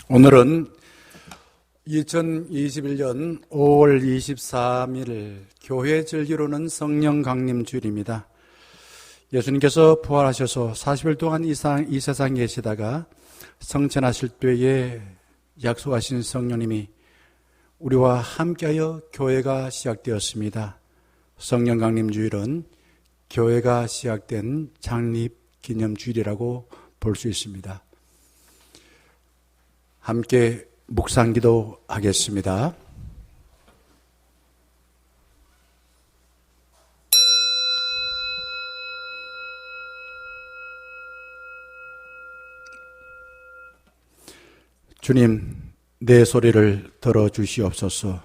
오늘은 2021년 5월 23일 교회 절기로는 성령 강림 주일입니다. 예수님께서 부활하셔서 40일 동안 이 세상에 계시다가 성천하실 때에 약속하신 성령님이 우리와 함께하여 교회가 시작되었습니다. 성령 강림 주일은 교회가 시작된 창립 기념 주일이라고 볼 수 있습니다. 함께 묵상기도 하겠습니다. 주님, 내 소리를 들어주시옵소서.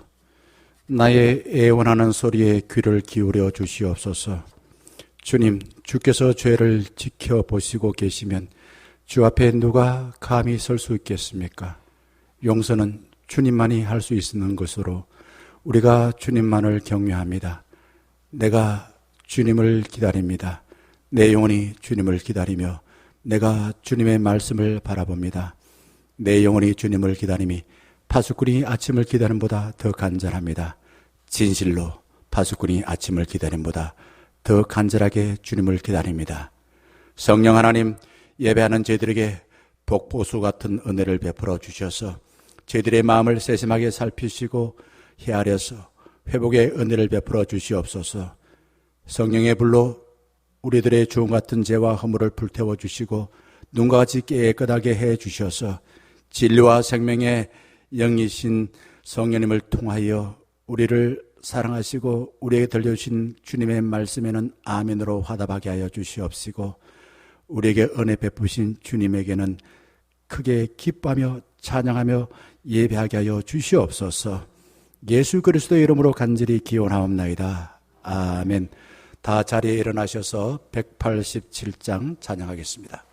나의 애원하는 소리에 귀를 기울여 주시옵소서. 주님, 주께서 죄를 지켜보시고 계시면 주 앞에 누가 감히 설 수 있겠습니까? 용서는 주님만이 할 수 있는 것으로 우리가 주님만을 경외합니다. 내가 주님을 기다립니다. 내 영혼이 주님을 기다리며 내가 주님의 말씀을 바라봅니다. 내 영혼이 주님을 기다림이 파수꾼이 아침을 기다림보다 더 간절합니다. 진실로 파수꾼이 아침을 기다림보다 더 간절하게 주님을 기다립니다. 성령 하나님, 예배하는 저희들에게 복보수 같은 은혜를 베풀어 주셔서 저희들의 마음을 세심하게 살피시고 헤아려서 회복의 은혜를 베풀어 주시옵소서. 성령의 불로 우리들의 주홍 같은 죄와 허물을 불태워 주시고 눈과 같이 깨끗하게 해 주셔서 진리와 생명의 영이신 성령님을 통하여 우리를 사랑하시고 우리에게 들려주신 주님의 말씀에는 아멘으로 화답하게 하여 주시옵시고 우리에게 은혜 베푸신 주님에게는 크게 기뻐하며 찬양하며 예배하게 하여 주시옵소서. 예수 그리스도의 이름으로 간절히 기원하옵나이다. 아멘. 다 자리에 일어나셔서 187장 찬양하겠습니다.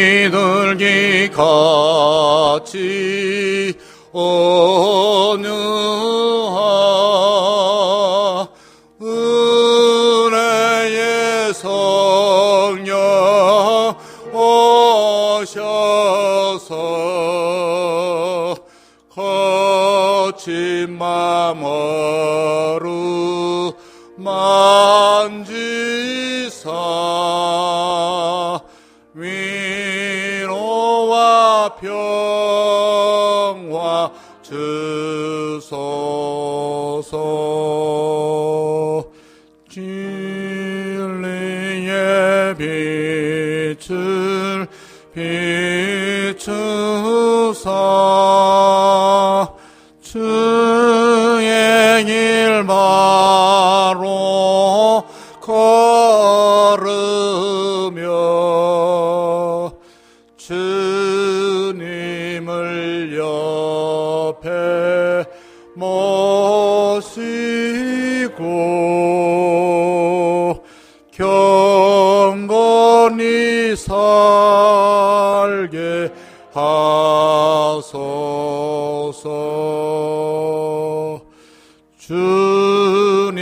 비둘기 같이 온유하 은혜의 성령 오셔서 거친 맘 어루만지사 위로와 평화 주소서. 진리의 빛을 비추사 주의 길 바로 걸으며 주님을 옆에 모시고 경건히 살게 하소서. 주님과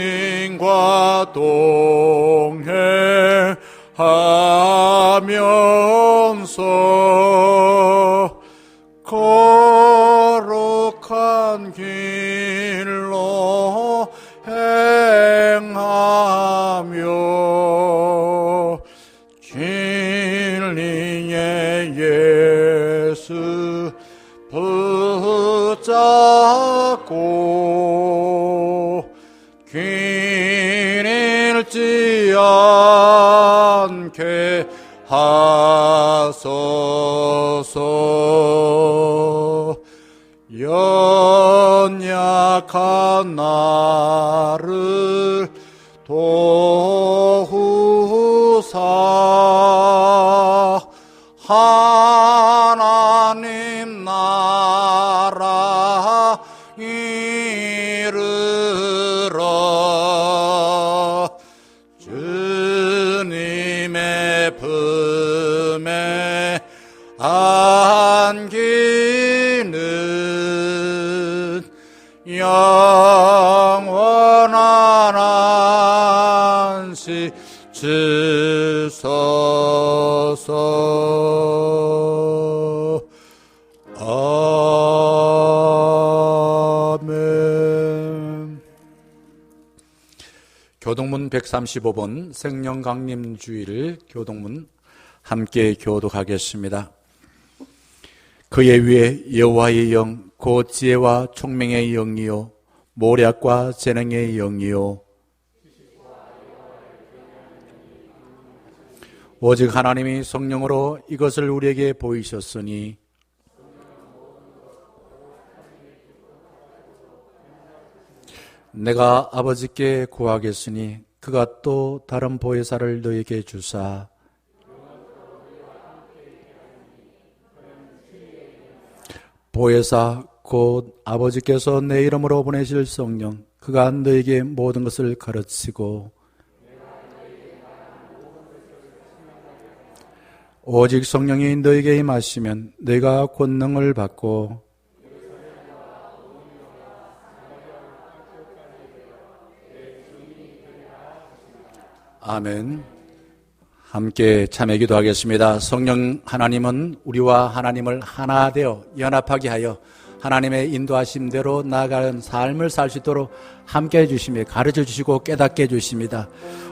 동행하면서 거룩한 길로 행하며 진리의 예수 붙잡고 길 잃지 않게 하소서. 연약한 나를 도우사 하나님 나라 이르러 주님의 품에 안기는 영원한 시 주소서. 아멘. 교동문 135번 생명강림주일 교동문 함께 교독하겠습니다. 그의 위에 여호와의 영, 곧 지혜와 총명의 영이요 모략과 재능의 영이요 오직 하나님이 성령으로 이것을 우리에게 보이셨으니 내가 아버지께 구하겠으니 그가 또 다른 보혜사를 너에게 주사 보혜사 곧 아버지께서 내 이름으로 보내실 성령 그가 너에게 모든 것을 가르치고 오직 성령이 너에게 임하시면 너희가 권능을 받고 아멘. 함께 참여 기도하겠습니다. 성령 하나님은 우리와 하나님을 하나 되어 연합하게 하여 하나님의 인도하심대로 나아가는 삶을 살 수 있도록 함께 해주시며 가르쳐 주시고 깨닫게 해주십니다.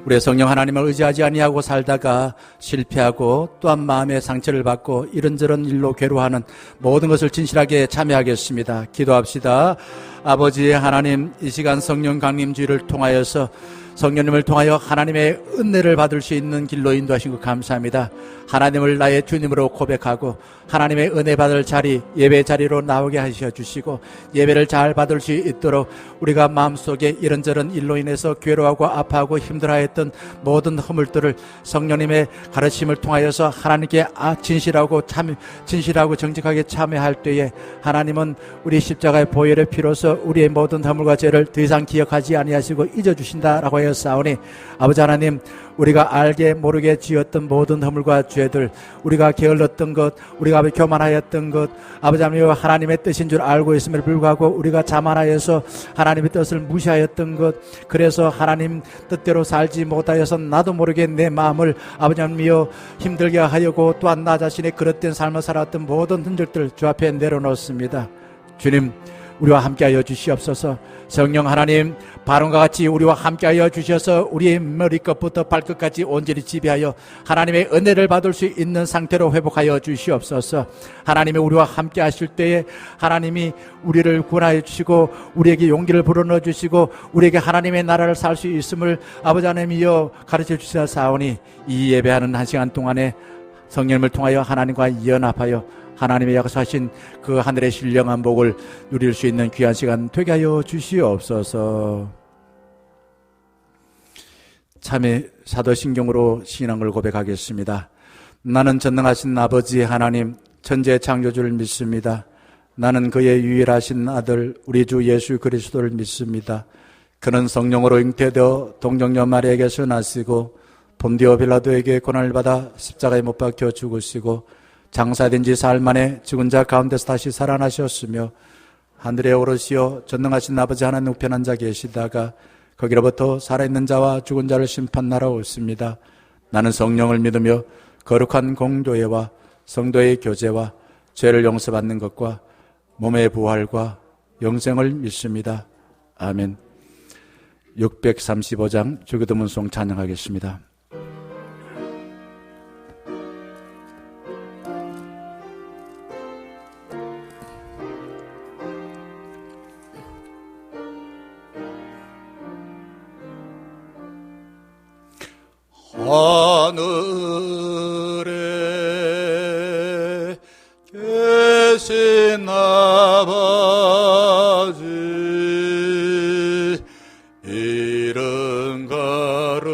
우리의 성령 하나님을 의지하지 아니하고 살다가 실패하고 또한 마음의 상처를 받고 이런저런 일로 괴로워하는 모든 것을 진실하게 참여하겠습니다. 기도합시다. 아버지 하나님, 이 시간 성령 강림주의를 통하여서 성령님을 통하여 하나님의 은혜를 받을 수 있는 길로 인도하신 것 감사합니다. 하나님을 나의 주님으로 고백하고 하나님의 은혜 받을 자리, 예배 자리로 나오게 하셔 주시고 예배를 잘 받을 수 있도록 우리가 마음속에 이런저런 일로 인해서 괴로워하고 아파하고 힘들어했던 모든 허물들을 성령님의 가르침을 통하여서 하나님께 진실하고 정직하게 참여할 때에 하나님은 우리 십자가의 보혈의 피로서 우리의 모든 허물과 죄를 더 이상 기억하지 아니하시고 잊어주신다라고 하였사오니 아버지 하나님, 우리가 알게 모르게 지었던 모든 허물과 죄들, 우리가 게을렀던 것, 우리가 교만하였던 것, 아버지 하나님 하나님의 뜻인 줄 알고 있음에도 불구하고 우리가 자만하여서 하나님의 뜻을 무시하였던 것, 그래서 하나님 뜻대로 살지 못하여서 나도 모르게 내 마음을 아버지 하나님이여 힘들게 하려고 또한 나 자신의 그릇된 삶을 살았던 모든 흔적들 주 앞에 내려놓습니다. 주님, 우리와 함께하여 주시옵소서. 성령 하나님, 바론과 같이 우리와 함께하여 주셔서 우리의 머리끝부터 발끝까지 온전히 지배하여 하나님의 은혜를 받을 수 있는 상태로 회복하여 주시옵소서. 하나님이 우리와 함께하실 때에 하나님이 우리를 구원하여 주시고 우리에게 용기를 불어넣어 주시고 우리에게 하나님의 나라를 살 수 있음을 아버지 하나님이여 가르쳐 주시사오니 이 예배하는 한 시간 동안에 성령님을 통하여 하나님과 연합하여 하나님의 약속하신 그 하늘의 신령한 복을 누릴 수 있는 귀한 시간 되게 하여 주시옵소서. 참의 사도신경으로 신앙을 고백하겠습니다. 나는 전능하신 아버지 하나님 천지의 창조주를 믿습니다. 나는 그의 유일하신 아들 우리 주 예수 그리스도를 믿습니다. 그는 성령으로 잉태되어 동정녀 마리아에게서 나시고 본디오 빌라도에게 고난을 받아 십자가에 못 박혀 죽으시고 장사된 지 사흘 만에 죽은 자 가운데서 다시 살아나셨으며 하늘에 오르시어 전능하신 아버지 하나님 우편에 앉아 계시다가 거기로부터 살아있는 자와 죽은 자를 심판하러 오십니다. 나는 성령을 믿으며 거룩한 공교회와 성도의 교제와 죄를 용서받는 것과 몸의 부활과 영생을 믿습니다. 아멘. 635장 주기도문송 찬양하겠습니다. 하늘에 계신 아버지 이름 거룩하사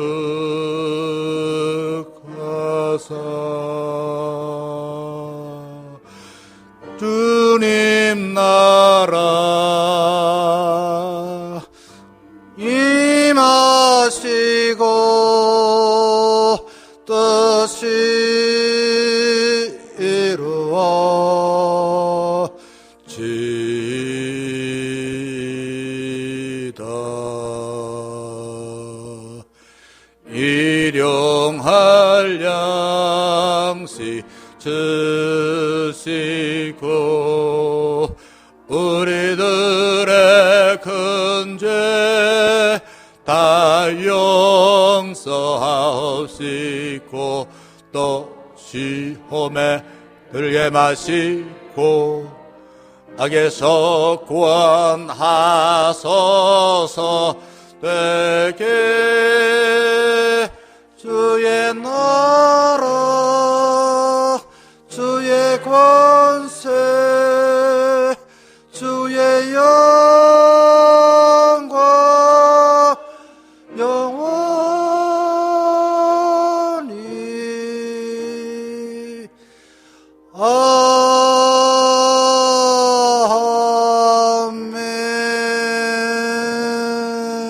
주님 나라 임하시고 뜻 일용할 양식 주시고 우리들의 큰 죄 다 용서하옵시고 또 시험에 들게 마시고 악에서 구원하소서. 되게 주의 나라 주의 권세 주의 영광 영원히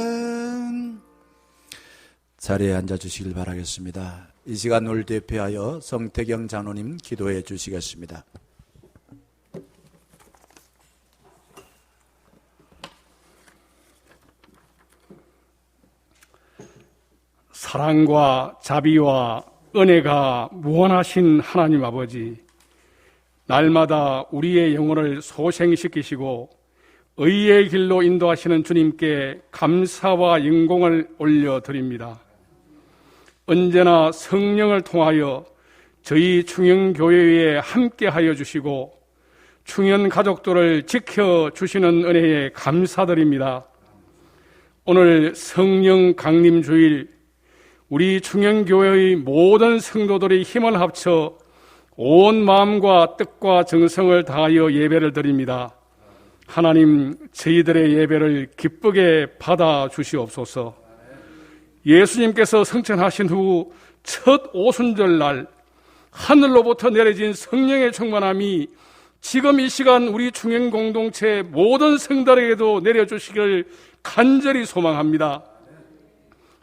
아멘. 자리에 앉아주시길 바라겠습니다. 이 시간 우리를 대표하여 성태경 장로님 기도해 주시겠습니다. 사랑과 자비와 은혜가 무한하신 하나님 아버지, 날마다 우리의 영혼을 소생시키시고 의의 길로 인도하시는 주님께 감사와 영광을 올려드립니다. 언제나 성령을 통하여 저희 충현교회에 함께하여 주시고 충현 가족들을 지켜주시는 은혜에 감사드립니다. 오늘 성령 강림 주일, 우리 충현교회의 모든 성도들이 힘을 합쳐 온 마음과 뜻과 정성을 다하여 예배를 드립니다. 하나님, 저희들의 예배를 기쁘게 받아 주시옵소서. 예수님께서 성천하신 후 첫 오순절날 하늘로부터 내려진 성령의 충만함이 지금 이 시간 우리 충현 공동체 모든 성도에게도 내려주시기를 간절히 소망합니다.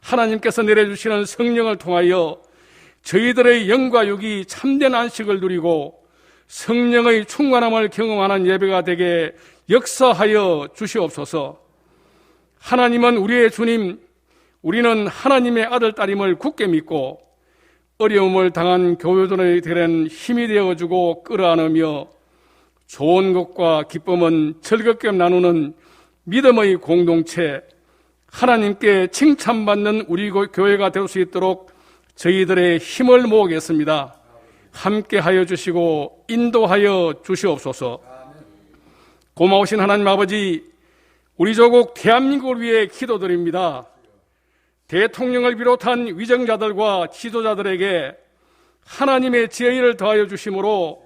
하나님께서 내려주시는 성령을 통하여 저희들의 영과 육이 참된 안식을 누리고 성령의 충만함을 경험하는 예배가 되게 역사하여 주시옵소서. 하나님은 우리의 주님, 우리는 하나님의 아들, 딸임을 굳게 믿고 어려움을 당한 교회들에게는 힘이 되어주고 끌어안으며 좋은 것과 기쁨은 즐겁게 나누는 믿음의 공동체, 하나님께 칭찬받는 우리 교회가 될 수 있도록 저희들의 힘을 모으겠습니다. 함께하여 주시고 인도하여 주시옵소서. 고마우신 하나님 아버지, 우리 조국 대한민국을 위해 기도드립니다. 대통령을 비롯한 위정자들과 지도자들에게 하나님의 지혜를 더하여 주심으로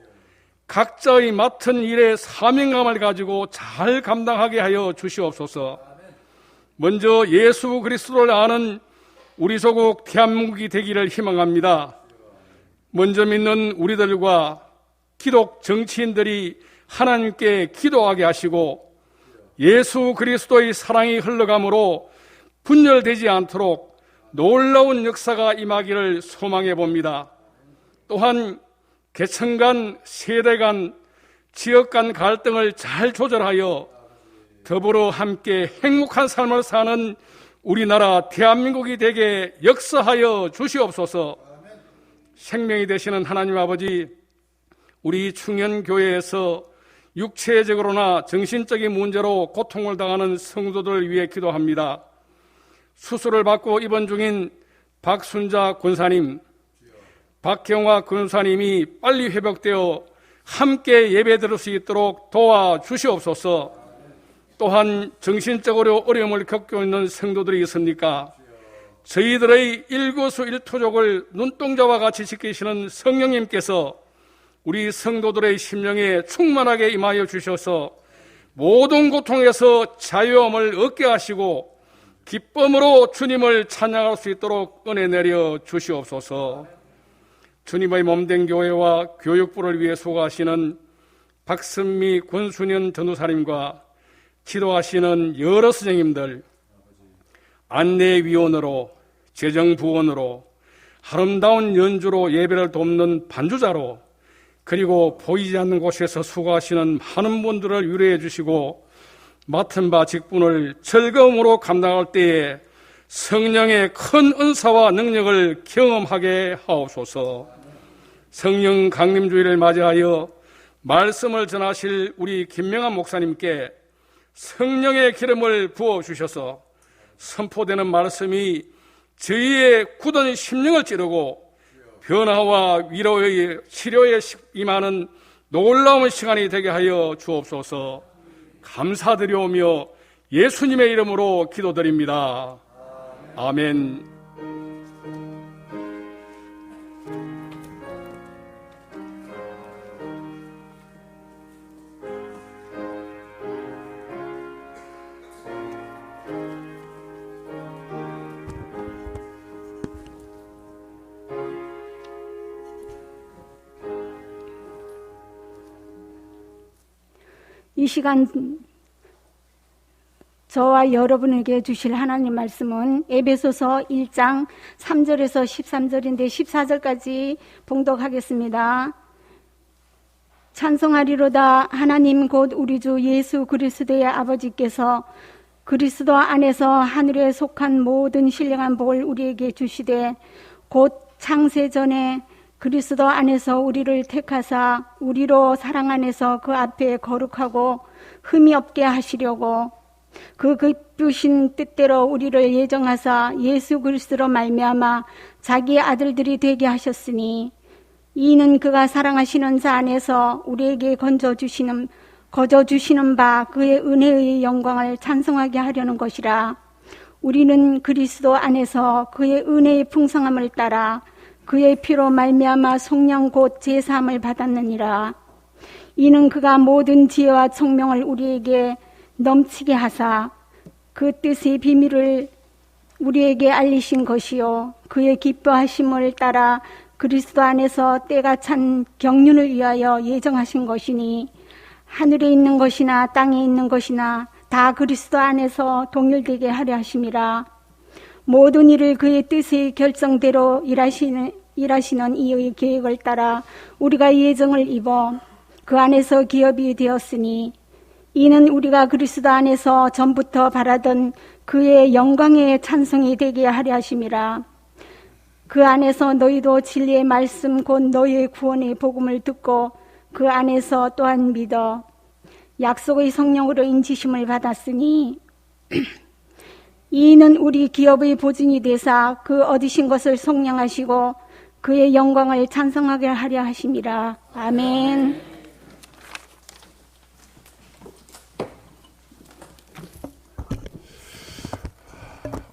각자의 맡은 일에 사명감을 가지고 잘 감당하게 하여 주시옵소서. 먼저 예수 그리스도를 아는 우리 조국 대한민국이 되기를 희망합니다. 먼저 믿는 우리들과 기독 정치인들이 하나님께 기도하게 하시고 예수 그리스도의 사랑이 흘러감으로 분열되지 않도록 놀라운 역사가 임하기를 소망해 봅니다. 또한 계층 간, 세대 간, 지역 간 갈등을 잘 조절하여 더불어 함께 행복한 삶을 사는 우리나라 대한민국이 되게 역사하여 주시옵소서. 생명이 되시는 하나님 아버지, 우리 충현교회에서 육체적으로나 정신적인 문제로 고통을 당하는 성도들을 위해 기도합니다. 수술을 받고 입원 중인 박순자 권사님, 박경화 권사님이 빨리 회복되어 함께 예배 드릴 수 있도록 도와주시옵소서. 또한 정신적으로 어려움을 겪고 있는 성도들이 있습니까? 저희들의 일거수일투족을 눈동자와 같이 지키시는 성령님께서 우리 성도들의 심령에 충만하게 임하여 주셔서 모든 고통에서 자유함을 얻게 하시고 기쁨으로 주님을 찬양할 수 있도록 은혜 내려 주시옵소서. 주님의 몸된 교회와 교육부를 위해 수고하시는 박선미 권순현 전도사님과 기도하시는 여러 선생님들, 안내위원으로, 재정부원으로, 아름다운 연주로 예배를 돕는 반주자로, 그리고 보이지 않는 곳에서 수고하시는 많은 분들을 위로해 주시고 맡은 바 직분을 즐거움으로 감당할 때에 성령의 큰 은사와 능력을 경험하게 하옵소서. 성령 강림주의를 맞이하여 말씀을 전하실 우리 김명한 목사님께 성령의 기름을 부어주셔서 선포되는 말씀이 저희의 굳은 심령을 찌르고 변화와 위로의 치료에 임하는 놀라운 시간이 되게 하여 주옵소서. 감사드리오며 예수님의 이름으로 기도드립니다. 아멘. 이 시간 저와 여러분에게 주실 하나님 말씀은 에베소서 1장 3절에서 13절인데 14절까지 봉독하겠습니다. 찬송하리로다. 하나님 곧 우리 주 예수 그리스도의 아버지께서 그리스도 안에서 하늘에 속한 모든 신령한 복을 우리에게 주시되 곧 창세전에 그리스도 안에서 우리를 택하사 우리로 사랑 안에서 그 앞에 거룩하고 흠이 없게 하시려고 그 기쁘신 뜻대로 우리를 예정하사 예수 그리스도로 말미암아 자기의 아들들이 되게 하셨으니 이는 그가 사랑하시는 자 안에서 우리에게 거저 주시는 바 그의 은혜의 영광을 찬송하게 하려는 것이라. 우리는 그리스도 안에서 그의 은혜의 풍성함을 따라 그의 피로 말미암아 속량 곧 제사함을 받았느니라. 이는 그가 모든 지혜와 총명을 우리에게 넘치게 하사 그 뜻의 비밀을 우리에게 알리신 것이요 그의 기뻐하심을 따라 그리스도 안에서 때가 찬 경륜을 위하여 예정하신 것이니 하늘에 있는 것이나 땅에 있는 것이나 다 그리스도 안에서 동일되게 하려 하심이라. 모든 일을 그의 뜻의 결정대로 일하시는 이의 계획을 따라 우리가 예정을 입어 그 안에서 기업이 되었으니 이는 우리가 그리스도 안에서 전부터 바라던 그의 영광의 찬송이 되게 하려 하심이라. 그 안에서 너희도 진리의 말씀 곧 너희의 구원의 복음을 듣고 그 안에서 또한 믿어 약속의 성령으로 인치심을 받았으니 이는 우리 기업의 보증이 되사 그 얻으신 것을 속량하시고 그의 영광을 찬송하게 하려 하심이라. 아멘.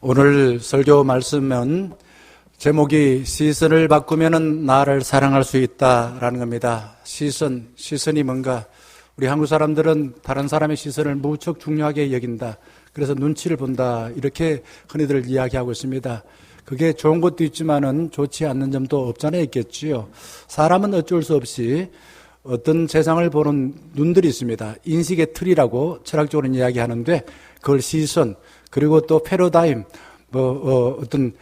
오늘 설교 말씀은 제목이 시선을 바꾸면 나를 사랑할 수 있다라는 겁니다. 시선이 뭔가? 우리 한국 사람들은 다른 사람의 시선을 무척 중요하게 여긴다. 그래서 눈치를 본다. 이렇게 흔히들 이야기하고 있습니다. 그게 좋은 것도 있지만은 좋지 않는 점도 없잖아 있겠지요. 사람은 어쩔 수 없이 어떤 세상을 보는 눈들이 있습니다. 인식의 틀이라고 철학적으로는 이야기하는데 그걸 시선 그리고 또 패러다임 어떤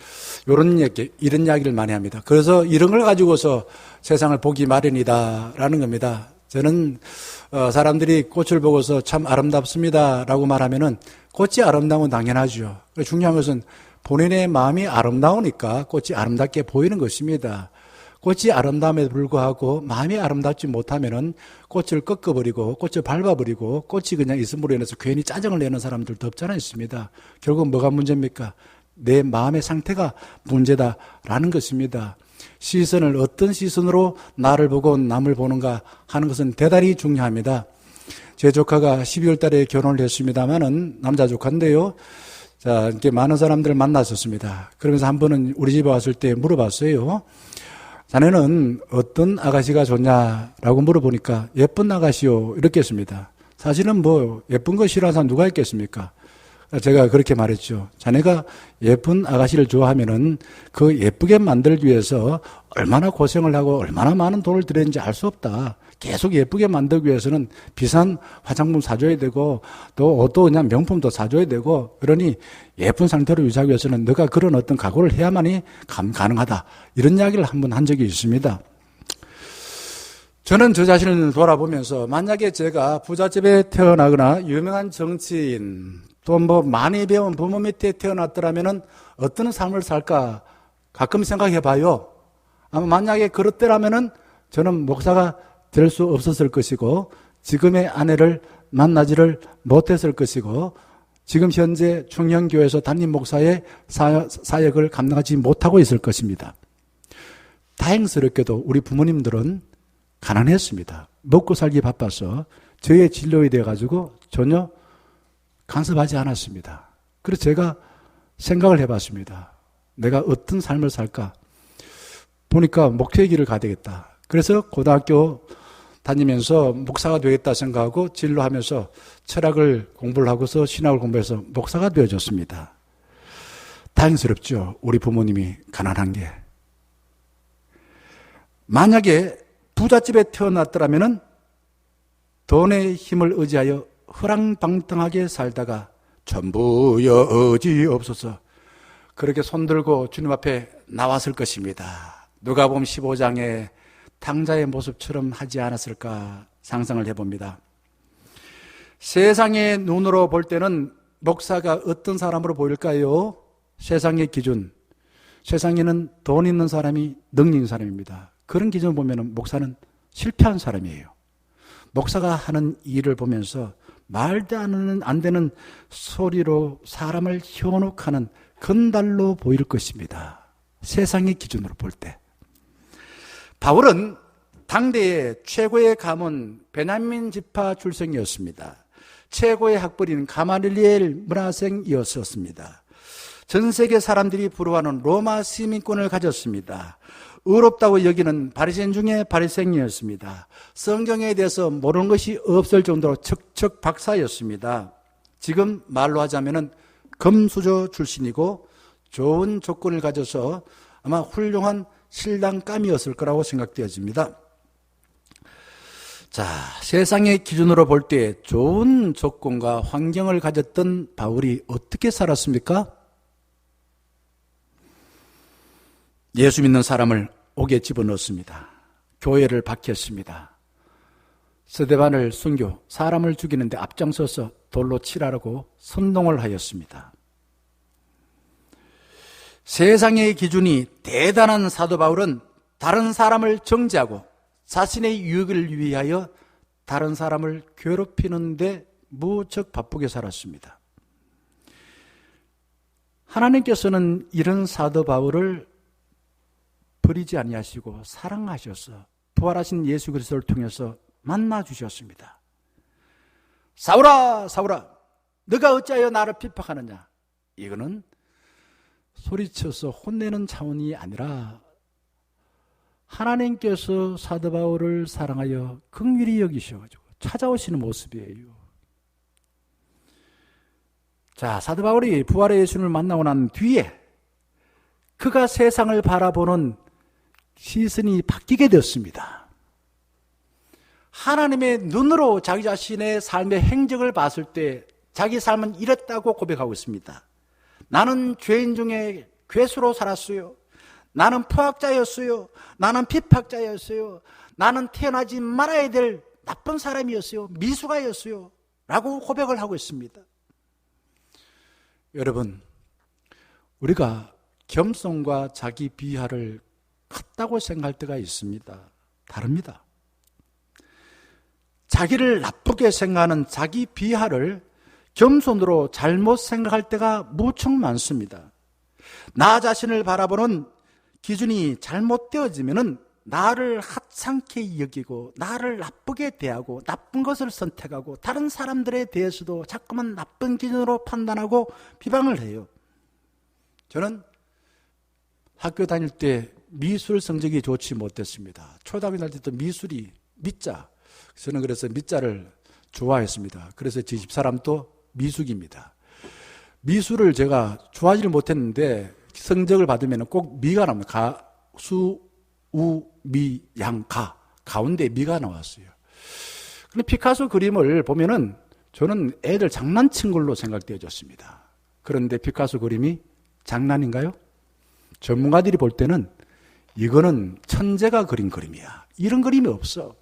이런 이야기를 많이 합니다. 그래서 이런 걸 가지고서 세상을 보기 마련이다라는 겁니다. 저는 사람들이 꽃을 보고서 참 아름답습니다라고 말하면은 꽃이 아름다운 건 당연하죠. 중요한 것은 본인의 마음이 아름다우니까 꽃이 아름답게 보이는 것입니다. 꽃이 아름다움에도 불구하고 마음이 아름답지 못하면은 꽃을 꺾어버리고 꽃을 밟아버리고 꽃이 그냥 있음으로 인해서 괜히 짜증을 내는 사람들도 없잖아 있습니다. 결국 뭐가 문제입니까? 내 마음의 상태가 문제다라는 것입니다. 시선을 어떤 시선으로 나를 보고 남을 보는가 하는 것은 대단히 중요합니다. 제 조카가 12월 달에 결혼을 했습니다만은 남자 조카인데요. 자, 이렇게 많은 사람들을 만났었습니다. 그러면서 한 번은 우리 집에 왔을 때 물어봤어요. 자네는 어떤 아가씨가 좋냐라고 물어보니까 예쁜 아가씨요 이렇게 했습니다. 사실은 뭐 예쁜 거 싫어하는 사람 누가 있겠습니까? 제가 그렇게 말했죠. 자네가 예쁜 아가씨를 좋아하면은 그 예쁘게 만들기 위해서 얼마나 고생을 하고 얼마나 많은 돈을 들였는지 알 수 없다. 계속 예쁘게 만들기 위해서는 비싼 화장품 사줘야 되고 또 옷도 그냥 명품도 사줘야 되고 그러니 예쁜 상태로 유지하기 위해서는 너가 그런 어떤 각오를 해야만이 가능하다. 이런 이야기를 한번 한 적이 있습니다. 저는 저 자신을 돌아보면서 만약에 제가 부잣집에 태어나거나 유명한 정치인 또 뭐 많이 배운 부모 밑에 태어났더라면은 어떤 삶을 살까 가끔 생각해 봐요. 아마 만약에 그렇더라면은 저는 목사가 될 수 없었을 것이고 지금의 아내를 만나지를 못했을 것이고 지금 현재 충영교회에서 담임 목사의 사역을 감당하지 못하고 있을 것입니다. 다행스럽게도 우리 부모님들은 가난했습니다. 먹고 살기 바빠서 저의 진로에 대해 가지고 전혀 간섭하지 않았습니다. 그래서 제가 생각을 해봤습니다. 내가 어떤 삶을 살까? 보니까 목회의 길을 가야 되겠다. 그래서 고등학교 다니면서 목사가 되겠다 생각하고 진로하면서 철학을 공부를 하고서 신학을 공부해서 목사가 되어졌습니다. 다행스럽죠. 우리 부모님이 가난한 게. 만약에 부잣집에 태어났더라면 돈의 힘을 의지하여 허랑방탕하게 살다가 전부 여지없어서 그렇게 손들고 주님 앞에 나왔을 것입니다. 누가복음 15장에 탕자의 모습처럼 하지 않았을까 상상을 해봅니다. 세상의 눈으로 볼 때는 목사가 어떤 사람으로 보일까요? 세상의 기준. 세상에는 돈 있는 사람이 능력 있는 사람입니다. 그런 기준을 보면 목사는 실패한 사람이에요. 목사가 하는 일을 보면서 말도 안 되는 소리로 사람을 현혹하는 건달로 보일 것입니다. 세상의 기준으로 볼 때. 바울은 당대의 최고의 가문 베냐민 지파 출생이었습니다. 최고의 학벌인 가말리엘 문화생이었습니다. 전 세계 사람들이 부러워하는 로마 시민권을 가졌습니다. 의롭다고 여기는 바리새인 중에 바리새인이었습니다. 성경에 대해서 모르는 것이 없을 정도로 척척 박사였습니다. 지금 말로 하자면은 금수저 출신이고 좋은 조건을 가져서 아마 훌륭한 신랑감이었을 거라고 생각되어집니다. 자, 세상의 기준으로 볼 때 좋은 조건과 환경을 가졌던 바울이 어떻게 살았습니까? 예수 믿는 사람을 옥에 집어넣었습니다. 교회를 박했습니다. 스데반을 순교, 사람을 죽이는데 앞장서서 돌로 치라라고 선동을 하였습니다. 세상의 기준이 대단한 사도 바울은 다른 사람을 정죄하고 자신의 유익을 위하여 다른 사람을 괴롭히는데 무척 바쁘게 살았습니다. 하나님께서는 이런 사도 바울을 버리지 아니하시고 사랑하셔서 부활하신 예수 그리스도를 통해서 만나 주셨습니다. 사울아, 사울아, 너가 어찌하여 나를 핍박하느냐? 이거는 소리쳐서 혼내는 차원이 아니라 하나님께서 사도 바울을 사랑하여 긍휼히 여기셔가지고 찾아오시는 모습이에요. 자, 사도 바울이 부활의 예수를 만나고 난 뒤에 그가 세상을 바라보는 시선이 바뀌게 되었습니다. 하나님의 눈으로 자기 자신의 삶의 행적을 봤을 때 자기 삶은 이랬다고 고백하고 있습니다. 나는 죄인 중에 괴수로 살았어요. 나는 포악자였어요. 나는 핍박자였어요. 나는 태어나지 말아야 될 나쁜 사람이었어요. 미숙아였어요. 라고 고백을 하고 있습니다. 여러분, 우리가 겸손과 자기 비하를 같다고 생각할 때가 있습니다. 다릅니다. 자기를 나쁘게 생각하는 자기 비하를 겸손으로 잘못 생각할 때가 무척 많습니다. 나 자신을 바라보는 기준이 잘못되어지면은 나를 하찮게 여기고 나를 나쁘게 대하고 나쁜 것을 선택하고 다른 사람들에 대해서도 자꾸만 나쁜 기준으로 판단하고 비방을 해요. 저는 학교 다닐 때 미술 성적이 좋지 못했습니다. 초등학교 다닐 때도 미술이 미자. 저는 그래서 미자를 좋아했습니다. 그래서 제 집사람도 미숙입니다. 미술을 제가 좋아하지를 못했는데 성적을 받으면 꼭 미가 나옵니다. 가, 수, 우, 미, 양, 가. 가운데 미가 나왔어요. 근데 피카소 그림을 보면은 저는 애들 장난친 걸로 생각되어졌습니다. 그런데 피카소 그림이 장난인가요? 전문가들이 볼 때는 이거는 천재가 그린 그림이야. 이런 그림이 없어.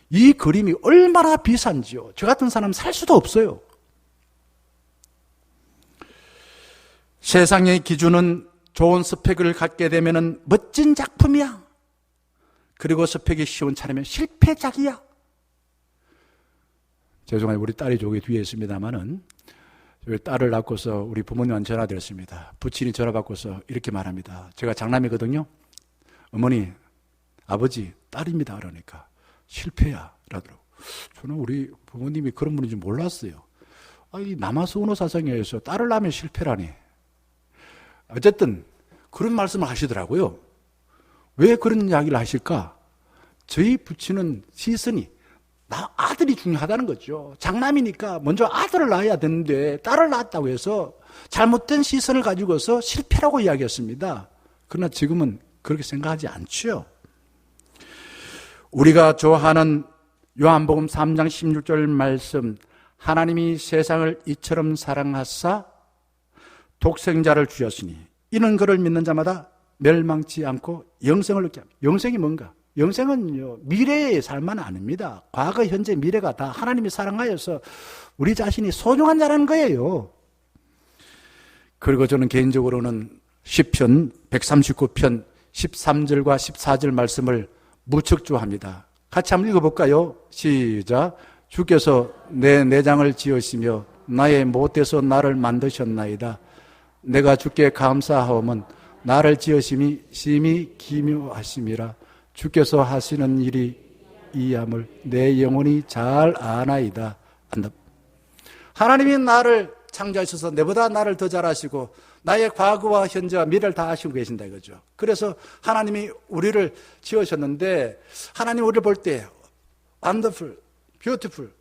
이 그림이 얼마나 비싼지요. 저 같은 사람 살 수도 없어요. 세상의 기준은 좋은 스펙을 갖게 되면 멋진 작품이야. 그리고 스펙이 쉬운 차례면 실패작이야. 죄송해요. 우리 딸이 저기 뒤에 있습니다만은 우리 딸을 낳고서 우리 부모님한테 전화드렸습니다. 부친이 전화 받고서 이렇게 말합니다. 제가 장남이거든요. 어머니, 아버지, 딸입니다. 그러니까 실패야 라더라고. 저는 우리 부모님이 그런 분인지 몰랐어요. 이 남아서 은호 사상에서 딸을 낳으면 실패라니. 어쨌든 그런 말씀을 하시더라고요. 왜 그런 이야기를 하실까? 저희 부친은 시선이 아들이 중요하다는 거죠. 장남이니까 먼저 아들을 낳아야 되는데 딸을 낳았다고 해서 잘못된 시선을 가지고서 실패라고 이야기했습니다. 그러나 지금은 그렇게 생각하지 않죠. 우리가 좋아하는 요한복음 3장 16절 말씀, 하나님이 세상을 이처럼 사랑하사 독생자를 주셨으니 이는 그를 믿는 자마다 멸망치 않고 영생을 얻게 합니다. 영생이 뭔가? 영생은요, 미래의 삶만 아닙니다. 과거, 현재, 미래가 다 하나님이 사랑하여서 우리 자신이 소중한 자라는 거예요. 그리고 저는 개인적으로는 시편 139편 13절과 14절 말씀을 무척 좋아합니다. 같이 한번 읽어볼까요? 시작. 주께서 내 내장을 지으시며 나의 못에서 나를 만드셨나이다. 내가 주께 감사하오면 나를 지으심이 심히 기묘하심이라. 주께서 하시는 일이 이함을 내 영혼이 잘 아나이다. 하나님이 나를 창조하셔서 내보다 나를 더 잘하시고 나의 과거와 현재와 미래를 다 아시고 계신다 이거죠. 그래서 하나님이 우리를 지으셨는데 하나님 우리를 볼 때 wonderful, beautiful,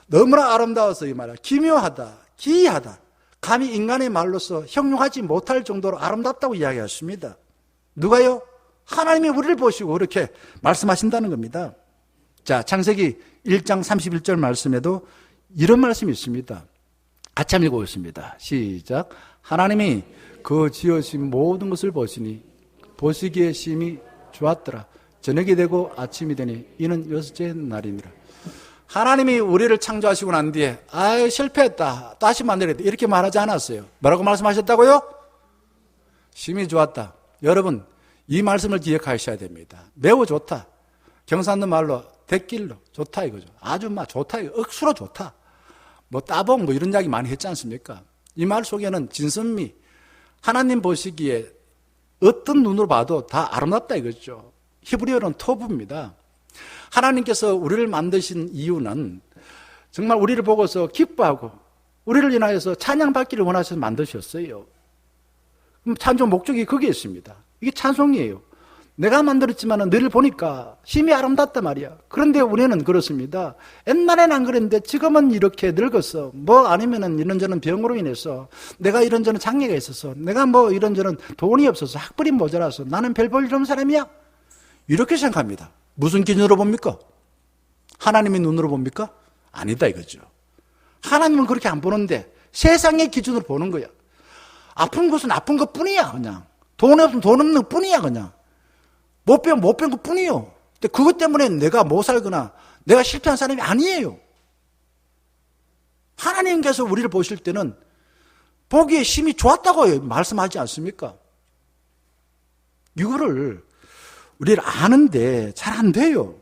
너무나 아름다워서 이 말이야. 기묘하다, 기이하다. 감히 인간의 말로서 형용하지 못할 정도로 아름답다고 이야기했습니다. 누가요? 하나님이 우리를 보시고 그렇게 말씀하신다는 겁니다. 자, 창세기 1장 31절 말씀에도 이런 말씀이 있습니다. 같이 한번 읽어보겠습니다. 시작. 하나님이 그 지으신 모든 것을 보시니 보시기에 심히 좋았더라. 저녁이 되고 아침이 되니 이는 여섯째 날이니라. 하나님이 우리를 창조하시고 난 뒤에 실패했다, 다시 만들어야 돼 이렇게 말하지 않았어요. 뭐라고 말씀하셨다고요? 심히 좋았다. 여러분 이 말씀을 기억하셔야 됩니다. 매우 좋다. 경상도 말로 대길로 좋다 이거죠. 아주 좋다, 억수로 좋다. 따봉 이런 이야기 많이 했지 않습니까? 이 말 속에는 진선미, 하나님 보시기에 어떤 눈으로 봐도 다 아름답다 이거죠. 히브리어는 토부입니다. 하나님께서 우리를 만드신 이유는 정말 우리를 보고서 기뻐하고 우리를 인하여서 찬양받기를 원하셔서 만드셨어요. 그럼 찬송 목적이 거기에 있습니다. 이게 찬송이에요. 내가 만들었지만 너를 보니까 심히 아름답단 말이야. 그런데 우리는 그렇습니다. 옛날에는 안 그랬는데 지금은 이렇게 늙었어. 아니면은 이런저런 병으로 인해서 내가 이런저런 장애가 있어서 내가 이런저런 돈이 없어서 학벌이 모자라서 나는 별 볼 일 없는 사람이야. 이렇게 생각합니다. 무슨 기준으로 봅니까? 하나님의 눈으로 봅니까? 아니다 이거죠. 하나님은 그렇게 안 보는데 세상의 기준으로 보는 거야. 아픈 것은 아픈 것 뿐이야 그냥. 돈이 없으면 돈 없는 것 뿐이야 그냥. 못 배운 것 뿐이요. 근데 그것 때문에 내가 못 살거나 내가 실패한 사람이 아니에요. 하나님께서 우리를 보실 때는 보기에 심히 좋았다고 말씀하지 않습니까? 이거를 우리를 아는데 잘 안 돼요.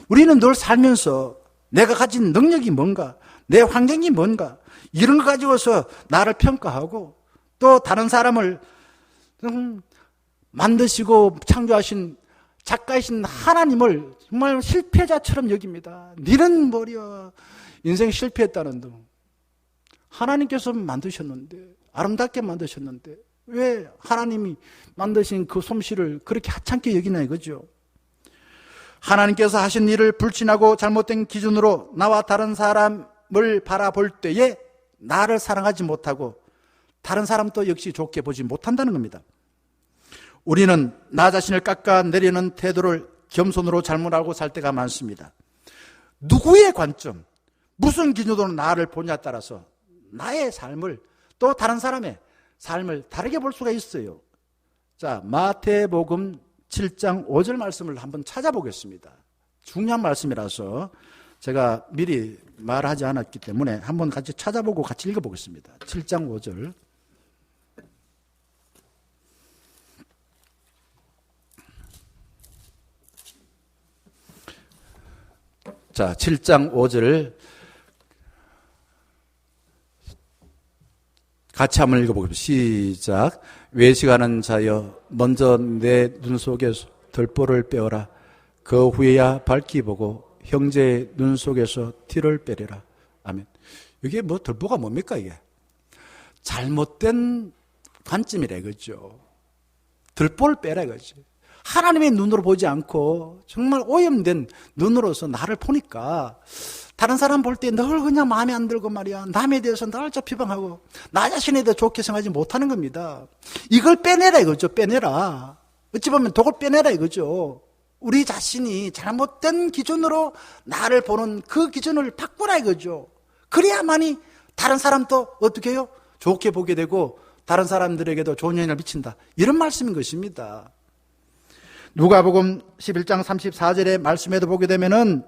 우리는 늘 살면서 내가 가진 능력이 뭔가, 내 환경이 뭔가 이런 거 가지고서 나를 평가하고 또 다른 사람을 만드시고 창조하신 작가이신 하나님을 정말 실패자처럼 여깁니다. 니는 뭐려 인생 실패했다는 둥. 하나님께서 만드셨는데 아름답게 만드셨는데 왜 하나님이 만드신 그 솜씨를 그렇게 하찮게 여기나 이거죠. 하나님께서 하신 일을 불신하고 잘못된 기준으로 나와 다른 사람을 바라볼 때에 나를 사랑하지 못하고 다른 사람도 역시 좋게 보지 못한다는 겁니다. 우리는 나 자신을 깎아내리는 태도를 겸손으로 잘못 알고 살 때가 많습니다. 누구의 관점, 무슨 기준으로 나를 보냐에 따라서 나의 삶을 또 다른 사람의 삶을 다르게 볼 수가 있어요. 자, 마태복음 7장 5절 말씀을 한번 찾아보겠습니다. 중요한 말씀이라서 제가 미리 말하지 않았기 때문에 한번 같이 찾아보고 같이 읽어보겠습니다. 7장 5절. 자, 7장 5절 같이 한번 읽어보겠습니다. 시작. 외식하는 자여 먼저 내 눈 속에서 들보를 빼어라. 그 후에야 밝히 보고 형제의 눈 속에서 티를 빼리라. 아멘. 이게 뭐 들보가 뭡니까 이게? 잘못된 관점이라 이거죠. 들보를 빼라 이거지. 하나님의 눈으로 보지 않고 정말 오염된 눈으로서 나를 보니까 다른 사람 볼 때 늘 그냥 마음에 안 들고 말이야. 남에 대해서 늘 비방하고 나 자신에 대해 좋게 생각하지 못하는 겁니다. 이걸 빼내라 이거죠. 빼내라. 어찌 보면 독을 빼내라 이거죠. 우리 자신이 잘못된 기준으로 나를 보는 그 기준을 바꾸라 이거죠. 그래야만이 다른 사람도 어떻게 해요? 좋게 보게 되고 다른 사람들에게도 좋은 영향을 미친다. 이런 말씀인 것입니다. 누가복음 11장 34절의 말씀에도 보게 되면은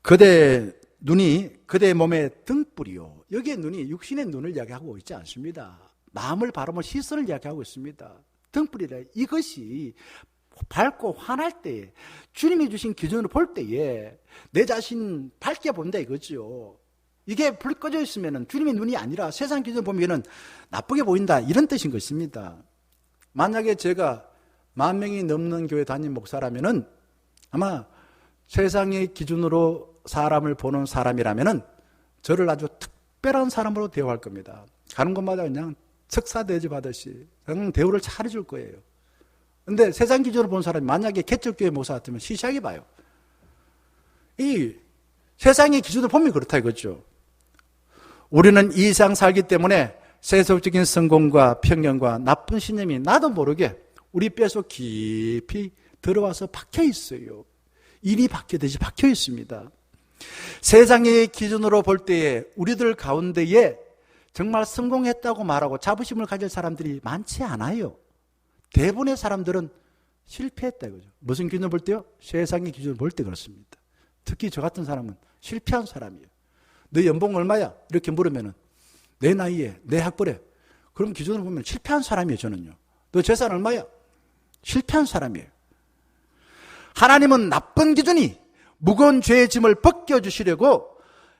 그대 눈이 그대의 몸의 등불이요. 여기에 눈이 육신의 눈을 이야기하고 있지 않습니다. 마음을 바라보는 시선을 이야기하고 있습니다. 등불이라. 이것이 밝고 환할 때에 주님이 주신 기준으로 볼 때에 내 자신 밝게 본다 이거죠. 이게 불 꺼져 있으면 주님의 눈이 아니라 세상 기준으로 보면 나쁘게 보인다 이런 뜻인 것입니다. 만약에 제가 10,000명이 넘는 교회 담임 목사라면은 아마 세상의 기준으로 사람을 보는 사람이라면은 저를 아주 특별한 사람으로 대우할 겁니다. 가는 곳마다 그냥 석사 대접하듯이 그냥 대우를 잘해줄 거예요. 근데 세상 기준으로 본 사람이 만약에 개척교회 목사 같으면 시시하게 봐요. 이 세상의 기준으로 보면 그렇다 이거죠. 우리는 이 세상 살기 때문에 세속적인 성공과 편견과 나쁜 신념이 나도 모르게 우리 뼈속 깊이 들어와서 박혀 있어요. 일이 박혀듯이 박혀 있습니다. 세상의 기준으로 볼 때에 우리들 가운데에 정말 성공했다고 말하고 자부심을 가질 사람들이 많지 않아요. 대부분의 사람들은 실패했다 이거죠. 무슨 기준으로 볼 때요? 세상의 기준으로 볼 때 그렇습니다. 특히 저 같은 사람은 실패한 사람이에요. 너 연봉 얼마야? 이렇게 물으면은 내 나이에 내 학벌에 그럼 기준으로 보면 실패한 사람이에요. 저는요. 너 재산 얼마야? 실패한 사람이에요. 하나님은 나쁜 기준이 무거운 죄의 짐을 벗겨주시려고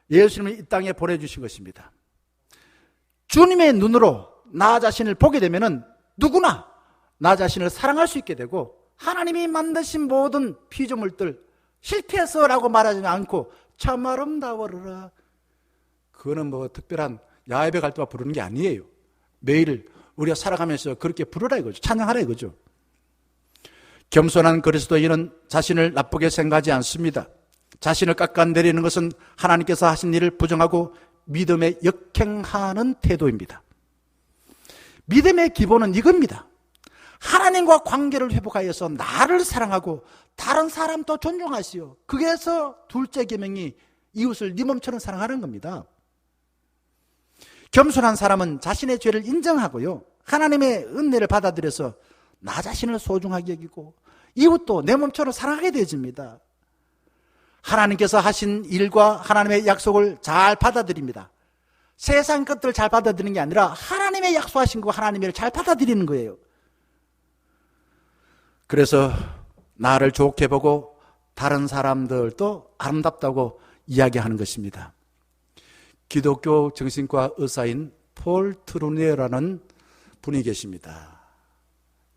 예수님을 이 땅에 보내주신 것입니다. 주님의 눈으로 나 자신을 보게 되면은 누구나 나 자신을 사랑할 수 있게 되고 하나님이 만드신 모든 피조물들 실패해서라고 말하지 않고 참 아름다워라. 그거는 뭐 특별한 야외배 갈 때만 부르는 게 아니에요. 매일 우리가 살아가면서 그렇게 부르라 이거죠. 찬양하라 이거죠. 겸손한 그리스도인은 자신을 나쁘게 생각하지 않습니다. 자신을 깎아내리는 것은 하나님께서 하신 일을 부정하고 믿음에 역행하는 태도입니다. 믿음의 기본은 이겁니다. 하나님과 관계를 회복하여서 나를 사랑하고 다른 사람도 존중하시오. 그게서 둘째 계명이 이웃을 네 몸처럼 사랑하는 겁니다. 겸손한 사람은 자신의 죄를 인정하고요. 하나님의 은혜를 받아들여서 나 자신을 소중하게 여기고 이웃도 내 몸처럼 사랑하게 되어집니다. 하나님께서 하신 일과 하나님의 약속을 잘 받아들입니다. 세상 것들을 잘 받아들이는 게 아니라 하나님의 약속하신 거 하나님의 잘 받아들이는 거예요. 그래서 나를 좋게 보고 다른 사람들도 아름답다고 이야기하는 것입니다. 기독교 정신과 의사인 폴 트루네어라는 분이 계십니다.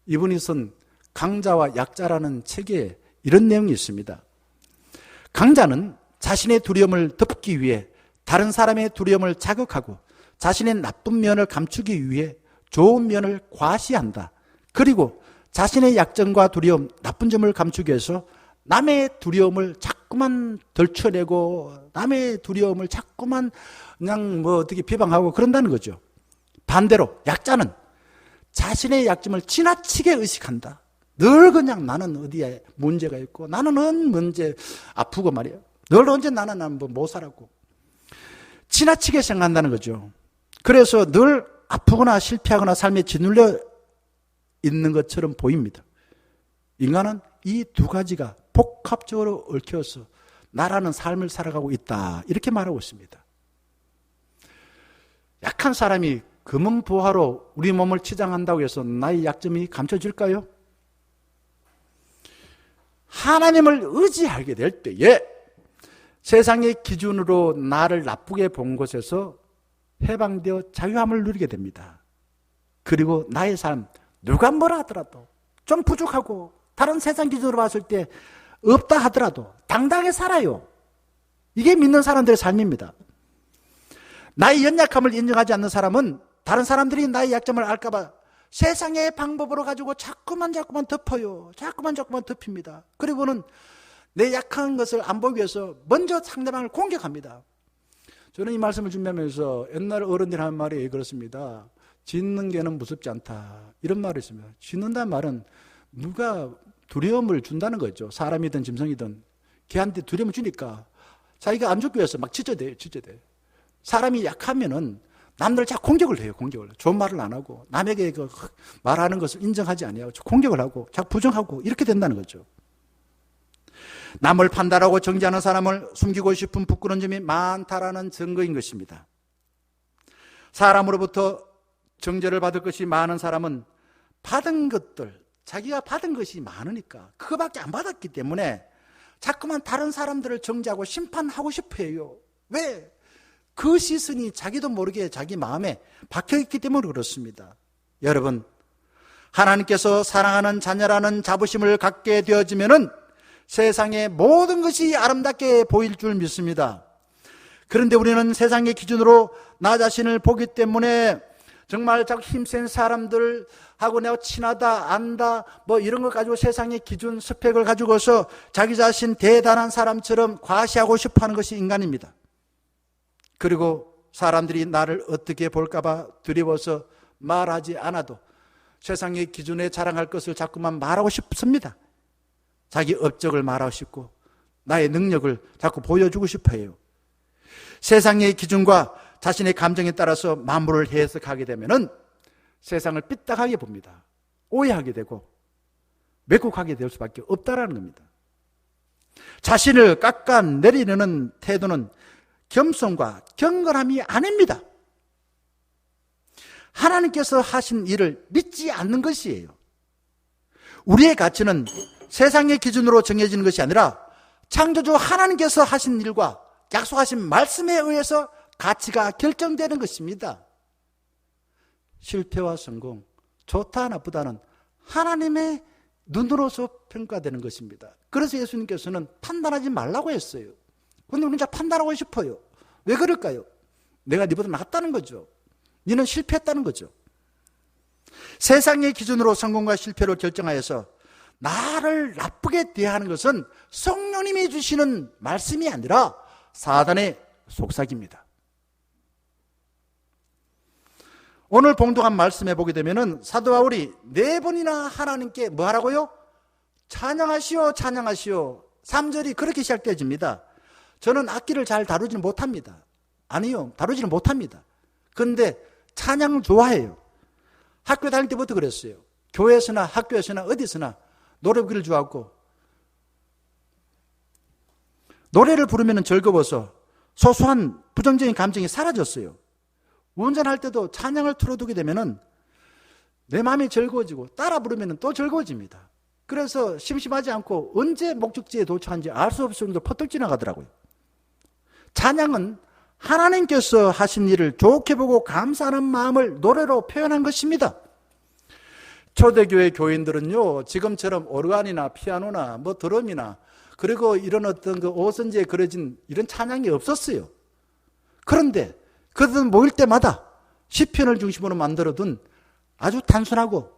이분이 쓴 강자와 약자라는 책에 이런 내용이 있습니다. 강자는 자신의 두려움을 덮기 위해 다른 사람의 두려움을 자극하고 자신의 나쁜 면을 감추기 위해 좋은 면을 과시한다. 그리고 자신의 약점과 두려움, 나쁜 점을 감추기 위해서 남의 두려움을 자꾸만 덜쳐내고 남의 두려움을 자꾸만 그냥 뭐 어떻게 비방하고 그런다는 거죠. 반대로 약자는 자신의 약점을 지나치게 의식한다. 늘 그냥 나는 어디에 문제가 있고 나는 문제 아프고 말이야. 늘 언제 나는 뭐 못 살았고 지나치게 생각한다는 거죠. 그래서 늘 아프거나 실패하거나 삶에 짓눌려 있는 것처럼 보입니다. 인간은 이 두 가지가 복합적으로 얽혀서 나라는 삶을 살아가고 있다. 이렇게 말하고 있습니다. 약한 사람이 금은 보화로 우리 몸을 치장한다고 해서 나의 약점이 감춰질까요? 하나님을 의지하게 될 때에 세상의 기준으로 나를 나쁘게 본 것에서 해방되어 자유함을 누리게 됩니다. 그리고 나의 삶, 누가 뭐라 하더라도 좀 부족하고 다른 세상 기준으로 봤을 때 없다 하더라도 당당하게 살아요. 이게 믿는 사람들의 삶입니다. 나의 연약함을 인정하지 않는 사람은 다른 사람들이 나의 약점을 알까봐 세상의 방법으로 가지고 자꾸만 덮어요. 자꾸만 덮입니다. 그리고는 내 약한 것을 안 보기 위해서 먼저 상대방을 공격합니다. 저는 이 말씀을 준비하면서 옛날 어른들이 하는 말이 그렇습니다. 짓는 개는 무섭지 않다. 이런 말이 있습니다. 짓는다는 말은 누가 두려움을 준다는 거죠. 사람이든 짐승이든 걔한테 두려움을 주니까 자기가 안 죽기 위해서 막 짖어대요. 사람이 약하면은 남들 자꾸 공격을 해요. 좋은 말을 안 하고 남에게 그 말하는 것을 인정하지 아니하고 공격을 하고 자꾸 부정하고 이렇게 된다는 거죠. 남을 판단하고 정죄하는 사람을 숨기고 싶은 부끄러운 점이 많다라는 증거인 것입니다. 사람으로부터 정죄를 받을 것이 많은 사람은 받은 것들, 자기가 받은 것이 많으니까 그거밖에 안 받았기 때문에 자꾸만 다른 사람들을 정죄하고 심판하고 싶어 해요. 왜? 그 시선이 자기도 모르게 자기 마음에 박혀있기 때문에 그렇습니다. 여러분, 하나님께서 사랑하는 자녀라는 자부심을 갖게 되어지면은 세상의 모든 것이 아름답게 보일 줄 믿습니다. 그런데 우리는 세상의 기준으로 나 자신을 보기 때문에 정말 자꾸 힘센 사람들하고 내가 친하다, 안다, 뭐 이런 것 가지고 세상의 기준, 스펙을 가지고서 자기 자신 대단한 사람처럼 과시하고 싶어 하는 것이 인간입니다. 그리고 사람들이 나를 어떻게 볼까봐 두려워서 말하지 않아도 세상의 기준에 자랑할 것을 자꾸만 말하고 싶습니다. 자기 업적을 말하고 싶고 나의 능력을 자꾸 보여주고 싶어 해요. 세상의 기준과 자신의 감정에 따라서 만물을 해석하게 되면은 세상을 삐딱하게 봅니다. 오해하게 되고 왜곡하게 될 수밖에 없다라는 겁니다. 자신을 깎아내리려는 태도는 겸손과 경건함이 아닙니다. 하나님께서 하신 일을 믿지 않는 것이에요. 우리의 가치는 세상의 기준으로 정해지는 것이 아니라 창조주 하나님께서 하신 일과 약속하신 말씀에 의해서 가치가 결정되는 것입니다. 실패와 성공, 좋다 나쁘다는 하나님의 눈으로서 평가되는 것입니다. 그래서 예수님께서는 판단하지 말라고 했어요. 그런데 우리는 판단하고 싶어요. 왜 그럴까요? 내가 네보다 낫다는 거죠. 너는 실패했다는 거죠. 세상의 기준으로 성공과 실패를 결정하여서 나를 나쁘게 대하는 것은 성령님이 주시는 말씀이 아니라 사단의 속삭입니다. 오늘 봉독한 말씀에 보게 되면은 사도 바울이 4번이나 하나님께 뭐 하라고요? 찬양하시오, 찬양하시오. 3절이 그렇게 시작되어집니다. 저는 악기를 잘 다루지는 못합니다. 아니요, 다루지는 못합니다. 그런데 찬양을 좋아해요. 학교 다닐 때부터 그랬어요. 교회에서나 학교에서나 어디서나 노래 부르기를 좋아하고 노래를 부르면 즐거워서 소소한 부정적인 감정이 사라졌어요. 운전할 때도 찬양을 틀어두게 되면 내 마음이 즐거워지고 따라 부르면 또 즐거워집니다. 그래서 심심하지 않고 언제 목적지에 도착한지 알 수 없을 정도로 퍼뜩 지나가더라고요. 찬양은 하나님께서 하신 일을 좋게 보고 감사하는 마음을 노래로 표현한 것입니다. 초대교회 교인들은요, 지금처럼 오르간이나 피아노나 뭐 드럼이나 그리고 이런 어떤 그 오선지에 그려진 이런 찬양이 없었어요. 그런데 그들은 모일 때마다 시편을 중심으로 만들어둔 아주 단순하고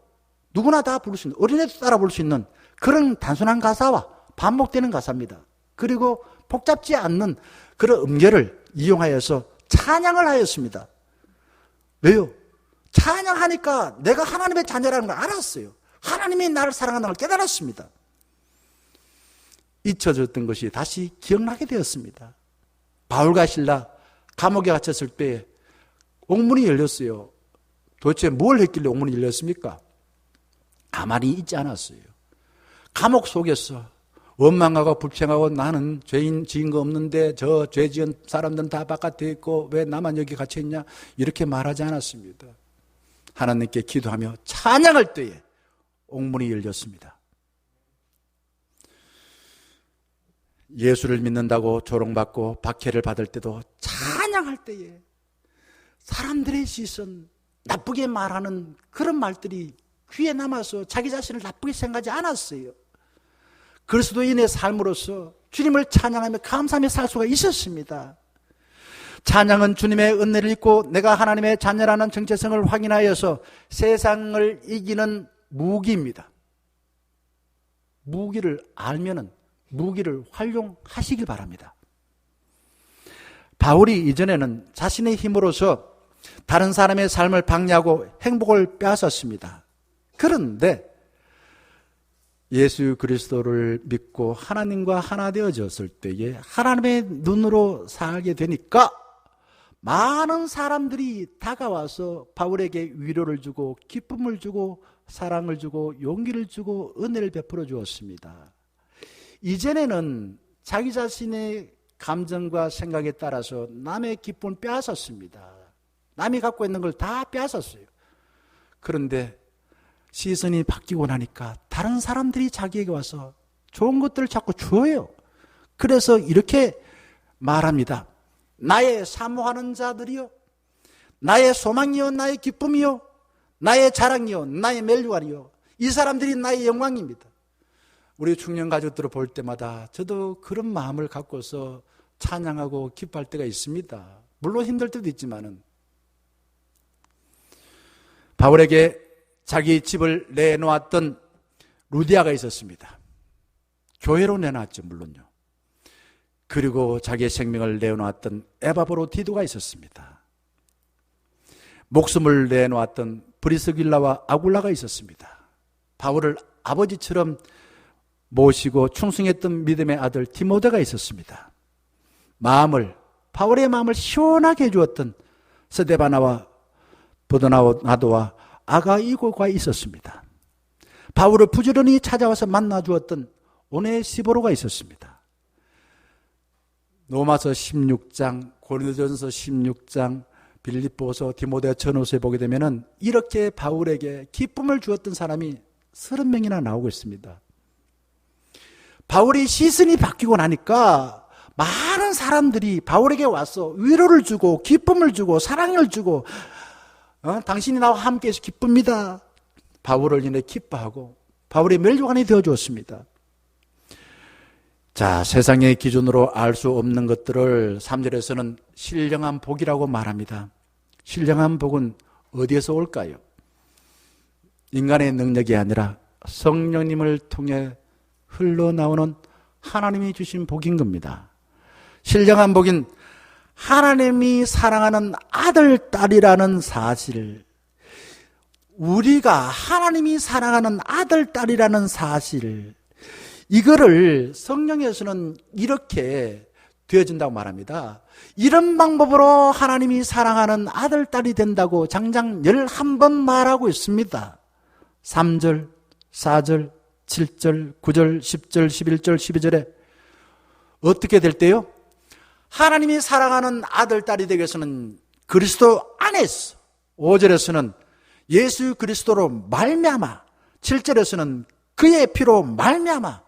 누구나 다 부를 수 있는, 어린애도 따라 부를 수 있는 그런 단순한 가사와 반복되는 가사입니다. 그리고 복잡지 않는 그런 음계를 이용하여서 찬양을 하였습니다. 왜요? 찬양하니까 내가 하나님의 자녀라는 걸 알았어요. 하나님이 나를 사랑한다는 걸 깨달았습니다. 잊혀졌던 것이 다시 기억나게 되었습니다. 바울과 실라 감옥에 갇혔을 때 옥문이 열렸어요. 도대체 뭘 했길래 옥문이 열렸습니까? 가만히 있지 않았어요. 감옥 속에서 원망하고 불평하고 나는 죄인 지은 거 없는데 저 죄 지은 사람들은 다 바깥에 있고 왜 나만 여기 갇혀 있냐 이렇게 말하지 않았습니다. 하나님께 기도하며 찬양할 때에 옥문이 열렸습니다. 예수를 믿는다고 조롱받고 박해를 받을 때도 찬양할 때에 사람들의 시선, 나쁘게 말하는 그런 말들이 귀에 남아서 자기 자신을 나쁘게 생각하지 않았어요. 그리스도인의 삶으로서 주님을 찬양하며 감사하며 살 수가 있었습니다. 찬양은 주님의 은혜를 입고 내가 하나님의 자녀라는 정체성을 확인하여서 세상을 이기는 무기입니다. 무기를 알면은 무기를 활용하시길 바랍니다. 바울이 이전에는 자신의 힘으로서 다른 사람의 삶을 방해하고 행복을 빼앗았습니다. 그런데 예수 그리스도를 믿고 하나님과 하나 되어졌을 때에 하나님의 눈으로 살게 되니까 많은 사람들이 다가와서 바울에게 위로를 주고 기쁨을 주고 사랑을 주고 용기를 주고 은혜를 베풀어 주었습니다. 이전에는 자기 자신의 감정과 생각에 따라서 남의 기쁨을 빼앗았습니다. 남이 갖고 있는 걸 다 빼앗았어요. 그런데 시선이 바뀌고 나니까 다른 사람들이 자기에게 와서 좋은 것들을 자꾸 주어요. 그래서 이렇게 말합니다. 나의 사모하는 자들이요, 나의 소망이요, 나의 기쁨이요, 나의 자랑이요, 나의 멜류관이요, 이 사람들이 나의 영광입니다. 우리 중년 가족들을 볼 때마다 저도 그런 마음을 갖고서 찬양하고 기뻐할 때가 있습니다. 물론 힘들 때도 있지만은. 바울에게 자기 집을 내놓았던 루디아가 있었습니다. 교회로 내놨죠, 물론요. 그리고 자기의 생명을 내놓았던 에바브로디도가 있었습니다. 목숨을 내놓았던 브리스길라와 아굴라가 있었습니다. 바울을 아버지처럼 모시고 충성했던 믿음의 아들 디모데가 있었습니다. 바울의 마음을 시원하게 해주었던 스데바나와 보드나도와 아가이고가 있었습니다. 바울을 부지런히 찾아와서 만나주었던 오네시보로가 있었습니다. 로마서 16장, 고린도전서 16장, 빌립보서, 디모데 전후서에 보게 되면은 이렇게 바울에게 기쁨을 주었던 사람이 30명이나 나오고 있습니다. 바울이 시선이 바뀌고 나니까 많은 사람들이 바울에게 와서 위로를 주고 기쁨을 주고 사랑을 주고 당신이 나와 함께해서 기쁩니다. 바울을 인해 기뻐하고 바울의 멜류관이 되어주었습니다. 자, 세상의 기준으로 알 수 없는 것들을 3절에서는 신령한 복이라고 말합니다. 신령한 복은 어디에서 올까요? 인간의 능력이 아니라 성령님을 통해 흘러나오는 하나님이 주신 복인 겁니다. 신령한 복인 하나님이 사랑하는 아들, 딸이라는 사실, 우리가 하나님이 사랑하는 아들, 딸이라는 사실, 이거를 성령에서는 이렇게 되어진다고 말합니다. 이런 방법으로 하나님이 사랑하는 아들, 딸이 된다고 장장 11번 말하고 있습니다. 3절, 4절, 7절, 9절, 10절, 11절, 12절에 어떻게 될 때요? 하나님이 사랑하는 아들, 딸이 되기 위해서는 그리스도 안에서, 5절에서는 예수 그리스도로 말미암아, 7절에서는 그의 피로 말미암아,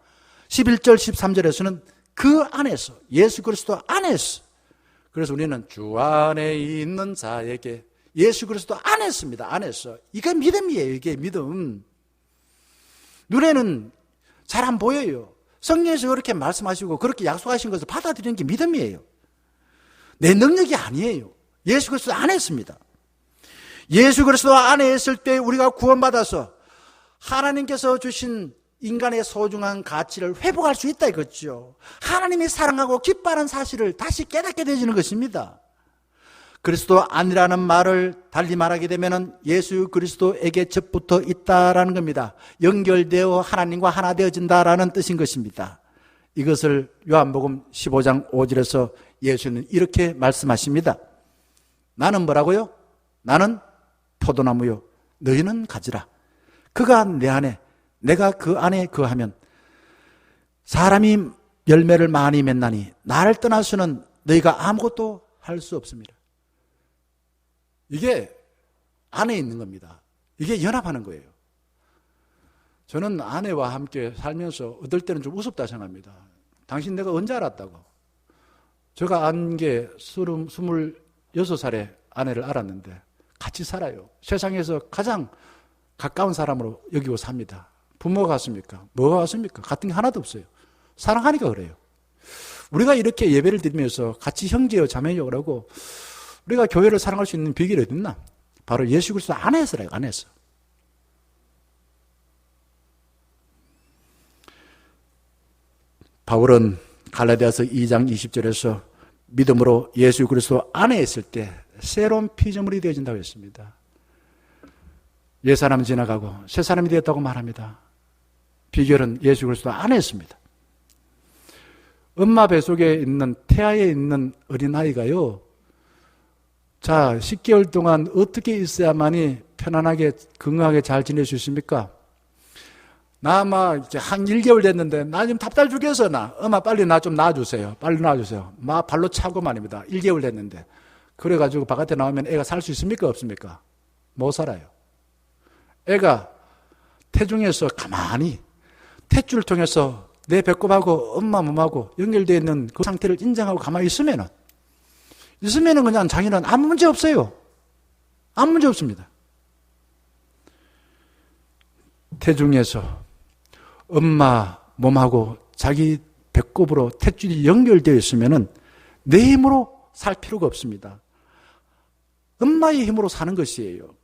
11절, 13절에서는 그 안에서, 예수 그리스도 안에서. 그래서 우리는 주 안에 있는 자에게, 예수 그리스도 안에서입니다. 안에서. 이게 믿음이에요. 이게 믿음. 눈에는 잘 안 보여요. 성령에서 그렇게 말씀하시고 그렇게 약속하신 것을 받아들이는 게 믿음이에요. 내 능력이 아니에요. 예수 그리스도 안에 있습니다. 예수 그리스도 안에 있을 때 우리가 구원받아서 하나님께서 주신 인간의 소중한 가치를 회복할 수 있다 이거죠. 하나님이 사랑하고 기뻐하는 사실을 다시 깨닫게 되지는 것입니다. 그리스도 안이라는 말을 달리 말하게 되면 예수 그리스도에게 접붙어 있다라는 겁니다. 연결되어 하나님과 하나 되어진다라는 뜻인 것입니다. 이것을 요한복음 15장 5절에서 예수는 이렇게 말씀하십니다. 나는 뭐라고요? 나는 포도나무요, 너희는 가지라. 그가 내 안에, 내가 그 안에 거하면 사람이 열매를 많이 맺나니 나를 떠나서는 너희가 아무것도 할 수 없습니다. 이게 안에 있는 겁니다. 이게 연합하는 거예요. 저는 아내와 함께 살면서 어떨 때는 좀 우습다 생각합니다. 당신 내가 언제 알았다고? 제가 안 게 26살에 아내를 알았는데 같이 살아요. 세상에서 가장 가까운 사람으로 여기고 삽니다. 부모가 같습니까? 뭐가 같습니까? 같은 게 하나도 없어요. 사랑하니까 그래요. 우리가 이렇게 예배를 드리면서 같이 형제요 자매요 그러고 우리가 교회를 사랑할 수 있는 비결이 어디 있나? 바로 예수 그리스도 안에서래요. 안에서. 바울은 갈라디아서 2장 20절에서 믿음으로 예수 그리스도 안에 있을 때 새로운 피조물이 되어진다고 했습니다. 옛 사람은 지나가고 새 사람이 되었다고 말합니다. 비결은 예수 그리스도 안에 있습니다. 엄마 뱃속에 있는 태아에 있는 어린아이가요. 자, 10개월 동안 어떻게 있어야만이 편안하게 건강하게 잘 지낼 수 있습니까? 나 이제 한 1개월 됐는데 나 지금 답답 죽겠어 나. 엄마 빨리 나 좀 놔주세요. 빨리 놔주세요. 발로 차고 말입니다. 1개월 됐는데. 그래가지고 바깥에 나오면 애가 살 수 있습니까? 없습니까? 못 살아요. 애가 태중에서 가만히 탯줄을 통해서 내 배꼽하고 엄마 몸하고 연결되어 있는 그 상태를 인정하고 가만히 있으면은 그냥 자기는 아무 문제 없어요. 아무 문제 없습니다. 태중에서 엄마 몸하고 자기 배꼽으로 탯줄이 연결되어 있으면은 내 힘으로 살 필요가 없습니다. 엄마의 힘으로 사는 것이에요.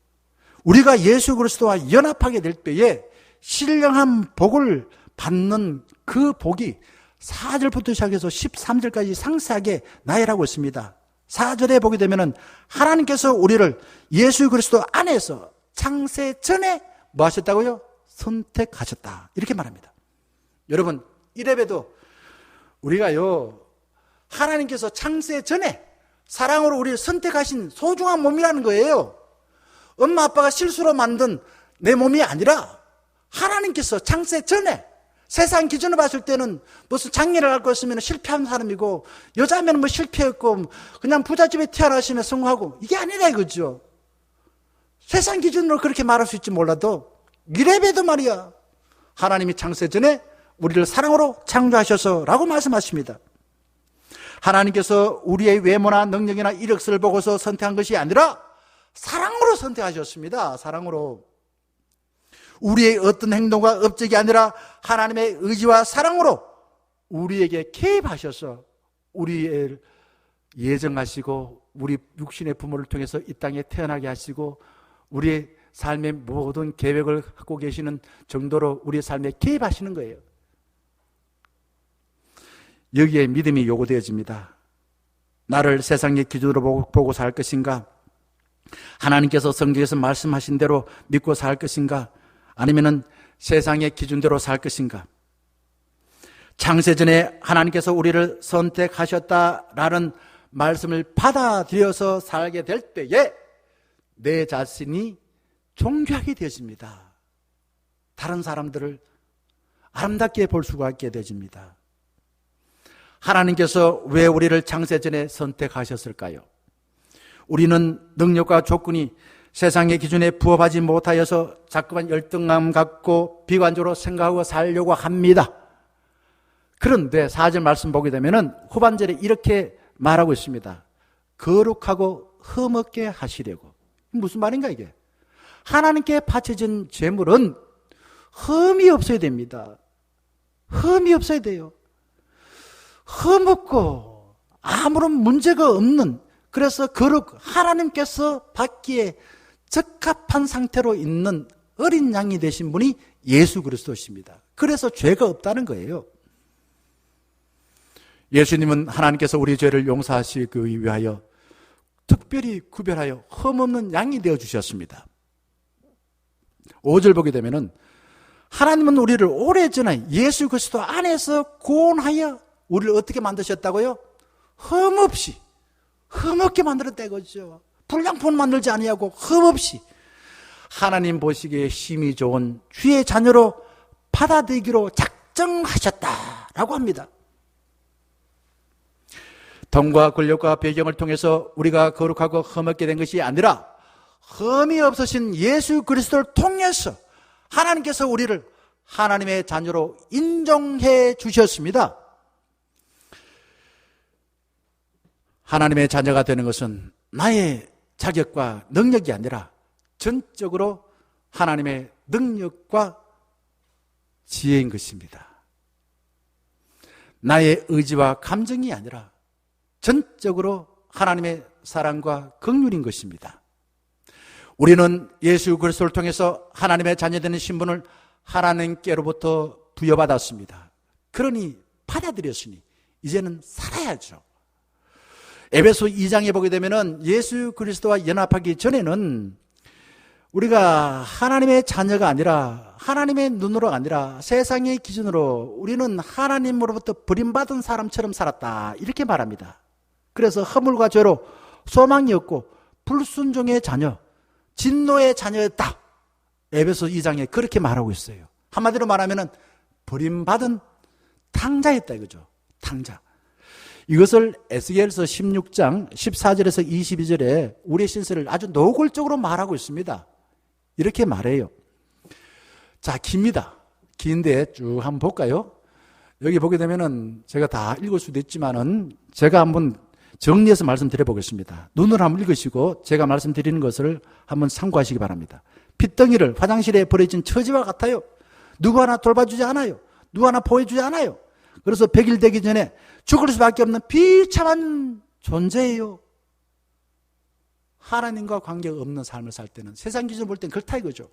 우리가 예수 그리스도와 연합하게 될 때에 신령한 복을 받는 그 복이 4절부터 시작해서 13절까지 상세하게 나열하고 있습니다. 4절에 보게 되면은 하나님께서 우리를 예수 그리스도 안에서 창세 전에 뭐 하셨다고요? 선택하셨다. 이렇게 말합니다. 여러분, 이래봬도 우리가요, 하나님께서 창세 전에 사랑으로 우리를 선택하신 소중한 몸이라는 거예요. 엄마 아빠가 실수로 만든 내 몸이 아니라 하나님께서 창세 전에 세상 기준으로 봤을 때는 무슨 장애를 갖고 있으면 실패한 사람이고 여자면 뭐 실패했고 그냥 부잣집에 태어나시면 성공하고 이게 아니라 이거죠. 세상 기준으로 그렇게 말할 수 있지 몰라도 이래봬도 말이야. 하나님이 창세 전에 우리를 사랑으로 창조하셔서라고 말씀하십니다. 하나님께서 우리의 외모나 능력이나 이력서를 보고서 선택한 것이 아니라 사랑으로 선택하셨습니다. 사랑으로. 우리의 어떤 행동과 업적이 아니라 하나님의 의지와 사랑으로 우리에게 개입하셔서 우리를 예정하시고 우리 육신의 부모를 통해서 이 땅에 태어나게 하시고 우리의 삶의 모든 계획을 갖고 계시는 정도로 우리의 삶에 개입하시는 거예요. 여기에 믿음이 요구되어집니다. 나를 세상의 기준으로 보고 살 것인가? 하나님께서 성경에서 말씀하신 대로 믿고 살 것인가? 아니면은 세상의 기준대로 살 것인가? 창세전에 하나님께서 우리를 선택하셨다라는 말씀을 받아들여서 살게 될 때에 내 자신이 존귀하게 되어집니다. 다른 사람들을 아름답게 볼 수가 있게 되어집니다. 하나님께서 왜 우리를 창세전에 선택하셨을까요? 우리는 능력과 조건이 세상의 기준에 부합하지 못하여서 자꾸만 열등감 갖고 비관적으로 생각하고 살려고 합니다. 그런데 4절 말씀 보게 되면은 후반절에 이렇게 말하고 있습니다. 거룩하고 흠없게 하시려고. 무슨 말인가 이게? 하나님께 바쳐진 제물은 흠이 없어야 됩니다. 흠이 없어야 돼요. 흠없고 아무런 문제가 없는, 그래서 하나님께서 받기에 적합한 상태로 있는 어린 양이 되신 분이 예수 그리스도십니다. 그래서 죄가 없다는 거예요. 예수님은 하나님께서 우리 죄를 용서하시기 위하여 특별히 구별하여 흠없는 양이 되어주셨습니다. 5절 보게 되면은 하나님은 우리를 오래전에 예수 그리스도 안에서 구원하여 우리를 어떻게 만드셨다고요? 흠없게 만들었다 이거죠. 불량품 만들지 아니하고 흠없이 하나님 보시기에 힘이 좋은 주의 자녀로 받아들이기로 작정하셨다라고 합니다. 돈과 권력과 배경을 통해서 우리가 거룩하고 흠없게 된 것이 아니라 흠이 없으신 예수 그리스도를 통해서 하나님께서 우리를 하나님의 자녀로 인정해 주셨습니다. 하나님의 자녀가 되는 것은 나의 자격과 능력이 아니라 전적으로 하나님의 능력과 지혜인 것입니다. 나의 의지와 감정이 아니라 전적으로 하나님의 사랑과 긍휼인 것입니다. 우리는 예수 그리스도를 통해서 하나님의 자녀되는 신분을 하나님께로부터 부여받았습니다. 그러니 받아들였으니 이제는 살아야죠. 에베소 2장에 보게 되면은 예수 그리스도와 연합하기 전에는 우리가 하나님의 자녀가 아니라 하나님의 눈으로 아니라 세상의 기준으로 우리는 하나님으로부터 버림받은 사람처럼 살았다, 이렇게 말합니다. 그래서 허물과 죄로 소망이 없고 불순종의 자녀, 진노의 자녀였다, 에베소 2장에 그렇게 말하고 있어요. 한마디로 말하면 버림받은 탕자였다 이거죠. 탕자. 이것을 에스겔서 16장 14절에서 22절에 우리의 신세를 아주 노골적으로 말하고 있습니다. 이렇게 말해요. 자, 깁니다. 긴데 쭉 한번 볼까요? 여기 보게 되면은 제가 다 읽을 수도 있지만은 제가 한번 정리해서 말씀드려 보겠습니다. 눈으로 한번 읽으시고 제가 말씀드리는 것을 한번 참고하시기 바랍니다. 핏덩이를 화장실에 버려진 처지와 같아요. 누구 하나 돌봐주지 않아요. 누구 하나 보여주지 않아요. 그래서 100일 되기 전에 죽을 수밖에 없는 비참한 존재예요. 하나님과 관계가 없는 삶을 살 때는, 세상 기준으로 볼 때는 그렇다 이거죠.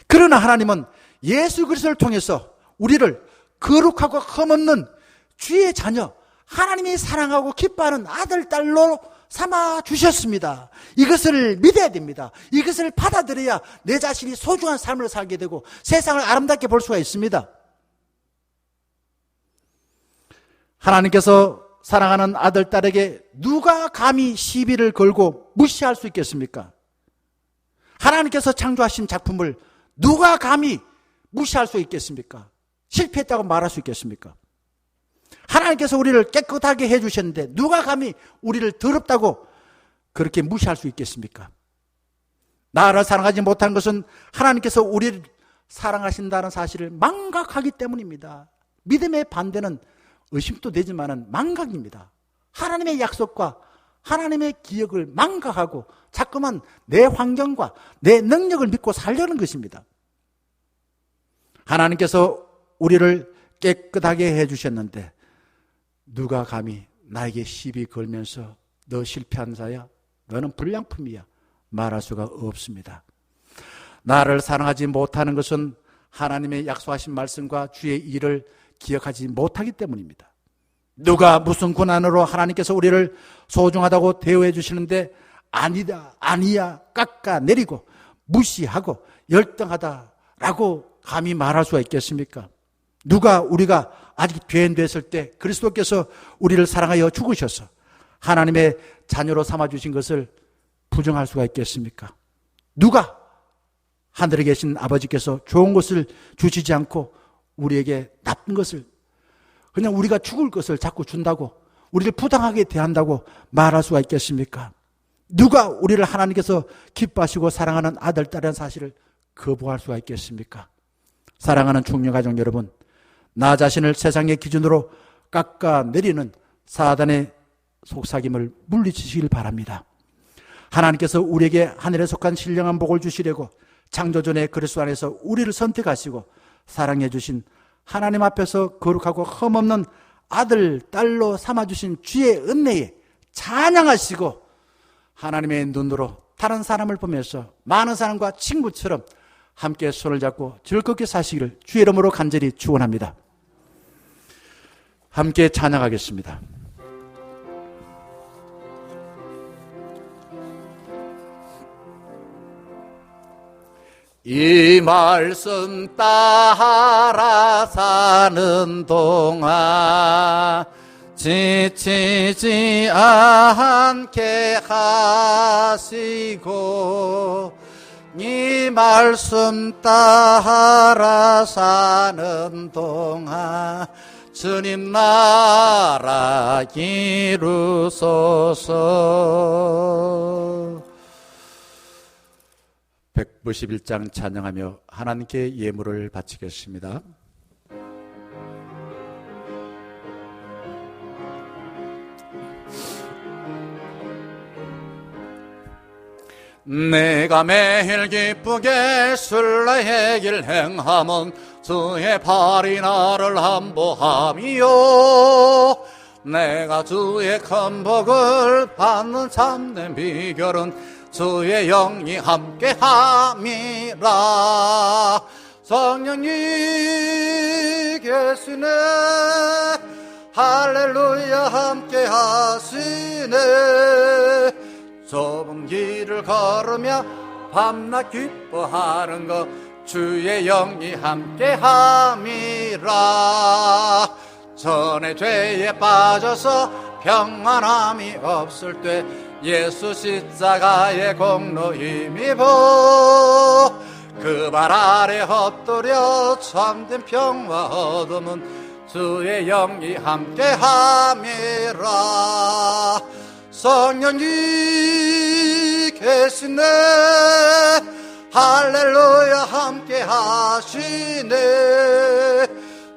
그러나 하나님은 예수 그리스도를 통해서 우리를 거룩하고 흠없는 주의 자녀, 하나님이 사랑하고 기뻐하는 아들, 딸로 삼아 주셨습니다. 이것을 믿어야 됩니다. 이것을 받아들여야 내 자신이 소중한 삶을 살게 되고 세상을 아름답게 볼 수가 있습니다. 하나님께서 사랑하는 아들, 딸에게 누가 감히 시비를 걸고 무시할 수 있겠습니까? 하나님께서 창조하신 작품을 누가 감히 무시할 수 있겠습니까? 실패했다고 말할 수 있겠습니까? 하나님께서 우리를 깨끗하게 해주셨는데 누가 감히 우리를 더럽다고 그렇게 무시할 수 있겠습니까? 나를 사랑하지 못한 것은 하나님께서 우리를 사랑하신다는 사실을 망각하기 때문입니다. 믿음의 반대는 의심도 되지만은 망각입니다. 하나님의 약속과 하나님의 기억을 망각하고 자꾸만 내 환경과 내 능력을 믿고 살려는 것입니다. 하나님께서 우리를 깨끗하게 해주셨는데 누가 감히 나에게 시비 걸면서 너 실패한 자야, 너는 불량품이야 말할 수가 없습니다. 나를 사랑하지 못하는 것은 하나님의 약속하신 말씀과 주의 일을 기억하지 못하기 때문입니다. 누가 무슨 고난으로 하나님께서 우리를 소중하다고 대우해 주시는데 아니다, 아니야 깎아내리고 무시하고 열등하다라고 감히 말할 수가 있겠습니까? 누가 우리가 아직 죄인됐을 때 그리스도께서 우리를 사랑하여 죽으셔서 하나님의 자녀로 삼아주신 것을 부정할 수가 있겠습니까? 누가 하늘에 계신 아버지께서 좋은 것을 주시지 않고 우리에게 나쁜 것을, 그냥 우리가 죽을 것을 자꾸 준다고, 우리를 부당하게 대한다고 말할 수가 있겠습니까? 누가 우리를 하나님께서 기뻐하시고 사랑하는 아들, 딸이라는 사실을 거부할 수가 있겠습니까? 사랑하는 충녀가족 여러분, 나 자신을 세상의 기준으로 깎아내리는 사단의 속삭임을 물리치시길 바랍니다. 하나님께서 우리에게 하늘에 속한 신령한 복을 주시려고 창조전에 그리스도 안에서 우리를 선택하시고 사랑해 주신 하나님 앞에서 거룩하고 흠없는 아들, 딸로 삼아주신 주의 은혜에 찬양하시고 하나님의 눈으로 다른 사람을 보면서 많은 사람과 친구처럼 함께 손을 잡고 즐겁게 사시기를 주의 이름으로 간절히 축원합니다. 함께 찬양하겠습니다. 이 말씀 따라 사는 동안 지치지 않게 하시고 이 말씀 따라 사는 동안 주님 나라 이루소서. 191장 찬양하며 하나님께 예물을 바치겠습니다. 내가 매일 기쁘게 순례의 길 행함은 주의 발이 나를 함보함이요. 내가 주의 큰 복을 받는 참된 비결은 주의 영이 함께함이라. 성령이 계시네, 할렐루야 함께하시네. 좁은 길을 걸으며 밤낮 기뻐하는 것 주의 영이 함께함이라. 전에 죄에 빠져서 평안함이 없을 때 예수 십자가의 공로 힘입어 그 발 아래 엎드려 참된 평화 얻음은 주의 영이 함께함이라. 성령이 계시네, 할렐루야 함께하시네.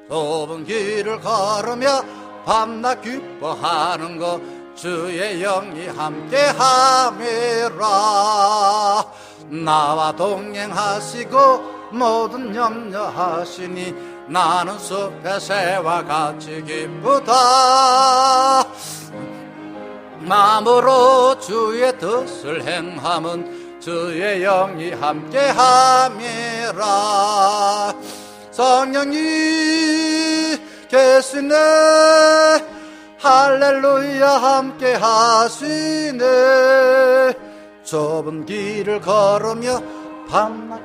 좁은 길을 걸으며 밤낮 기뻐하는 것 주의 영이 함께함이라. 나와 동행하시고 모든 염려하시니 나는 숲의 새와 같이 기쁘다. 마음으로 주의 뜻을 행함은 주의 영이 함께함이라. 성령이 계시네, 할렐루야 함께하시네. 좁은 길을 걸으며 밤낮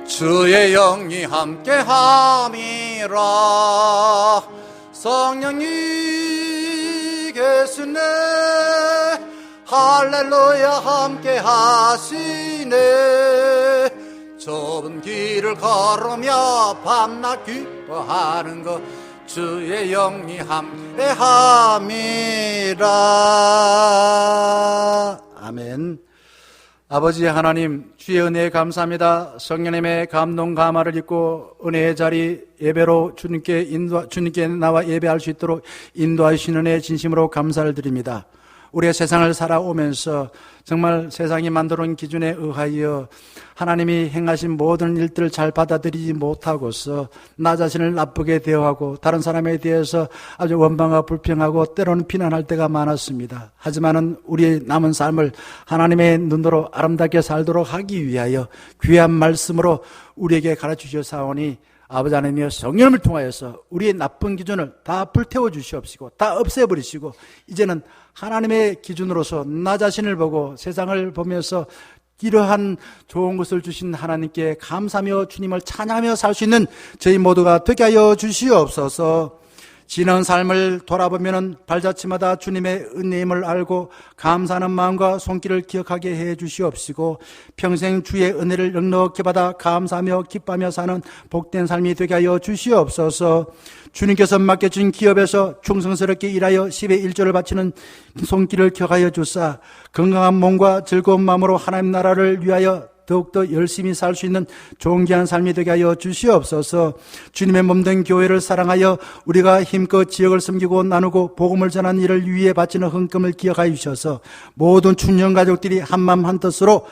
주의 영이 함께함이라. 성령이 계시네, 할렐루야 함께하시네. 좁은 길을 걸으며 밤낮 기뻐하는 것 주의 영이 함께함이라. 아멘. 아버지 하나님, 주의 은혜에 감사합니다. 성령님의 감동 감화를 입고 은혜의 자리 예배로 주님께 나와 예배할 수 있도록 인도하시는 은혜 진심으로 감사를 드립니다. 우리의 세상을 살아오면서 정말 세상이 만들어온 기준에 의하여 하나님이 행하신 모든 일들을 잘 받아들이지 못하고서 나 자신을 나쁘게 대하고 다른 사람에 대해서 아주 원망하고 불평하고 때로는 비난할 때가 많았습니다. 하지만은 우리의 남은 삶을 하나님의 눈으로 아름답게 살도록 하기 위하여 귀한 말씀으로 우리에게 가르치셨사오니 아버지 하나님이여 성령을 통하여서 우리의 나쁜 기준을 다 불태워 주시옵시고 다 없애버리시고 이제는 하나님의 기준으로서 나 자신을 보고 세상을 보면서 이러한 좋은 것을 주신 하나님께 감사하며 주님을 찬양하며 살 수 있는 저희 모두가 되게 하여 주시옵소서. 지난 삶을 돌아보면 발자취마다 주님의 은혜임을 알고 감사하는 마음과 손길을 기억하게 해 주시옵시고 평생 주의 은혜를 넉넉히 받아 감사하며 기뻐하며 사는 복된 삶이 되게 하여 주시옵소서. 주님께서 맡겨준 기업에서 충성스럽게 일하여 10의 1조를 바치는 손길을 기억하여 주사 건강한 몸과 즐거운 마음으로 하나님 나라를 위하여 더욱더 열심히 살 수 있는 존귀한 삶이 되게 하여 주시옵소서. 주님의 몸된 교회를 사랑하여 우리가 힘껏 지역을 섬기고 나누고 복음을 전하는 일을 위해 바치는 헌금을 기억하여 주셔서 모든 춘년 가족들이 한마음 한뜻으로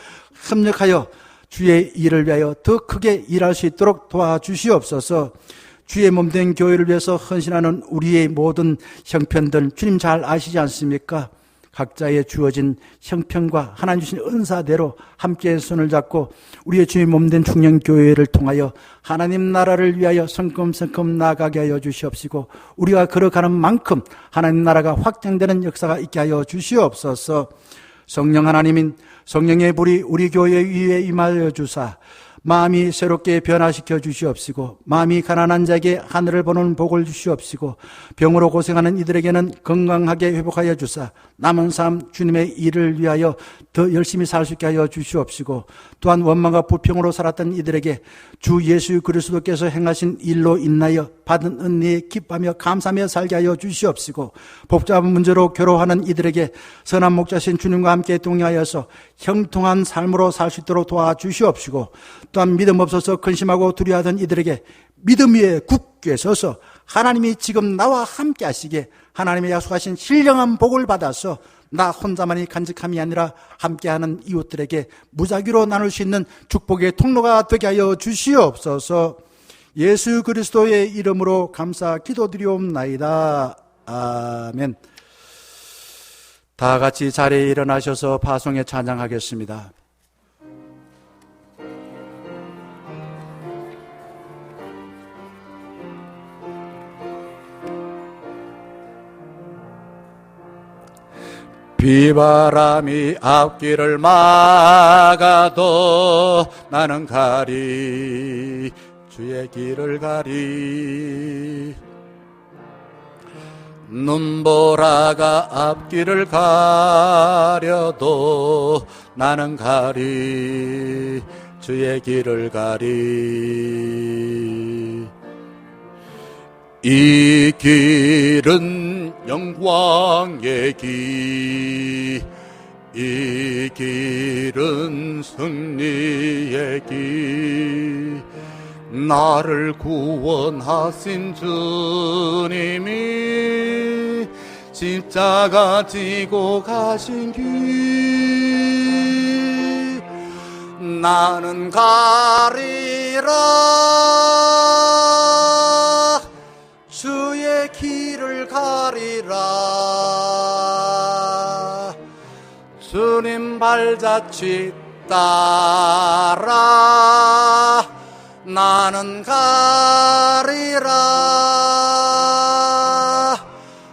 협력하여 주의 일을 위하여 더 크게 일할 수 있도록 도와주시옵소서. 주의 몸된 교회를 위해서 헌신하는 우리의 모든 형편들 주님 잘 아시지 않습니까? 각자의 주어진 형편과 하나님 주신 은사대로 함께 손을 잡고 우리의 주의 몸된 중년교회를 통하여 하나님 나라를 위하여 성큼성큼 나아가게 하여 주시옵시고 우리가 걸어가는 만큼 하나님 나라가 확장되는 역사가 있게 하여 주시옵소서. 성령 하나님인 성령의 불이 우리 교회 위에 임하여 주사 마음이 새롭게 변화시켜 주시옵시고 마음이 가난한 자에게 하늘을 보는 복을 주시옵시고 병으로 고생하는 이들에게는 건강하게 회복하여 주사 남은 삶 주님의 일을 위하여 더 열심히 살 수 있게 하여 주시옵시고 또한 원망과 불평으로 살았던 이들에게 주 예수 그리스도께서 행하신 일로 인하여 받은 은혜에 기뻐하며 감사하며 살게 하여 주시옵시고, 복잡한 문제로 괴로워하는 이들에게 선한 목자신 주님과 함께 동행하여서 형통한 삶으로 살 수 있도록 도와주시옵시고, 또한 믿음 없어서 근심하고 두려워하던 이들에게 믿음 위에 굳게 서서 하나님이 지금 나와 함께 하시기에 하나님의 약속하신 신령한 복을 받아서 나 혼자만이 간직함이 아니라 함께하는 이웃들에게 무작위로 나눌 수 있는 축복의 통로가 되게 하여 주시옵소서. 예수 그리스도의 이름으로 감사 기도드리옵나이다. 아멘. 다 같이 자리에 일어나셔서 파송에 찬양하겠습니다. 비바람이 앞길을 막아도 나는 가리, 주의 길을 가리. 눈보라가 앞길을 가려도 나는 가리, 주의 길을 가리. 이 길은 영광의 길, 이 길은 승리의 길. 나를 구원하신 주님이 십자가 지고 가신 길, 나는 가리라, 주의 길을 가리라. 주님 발자취 따라 나는 가리라,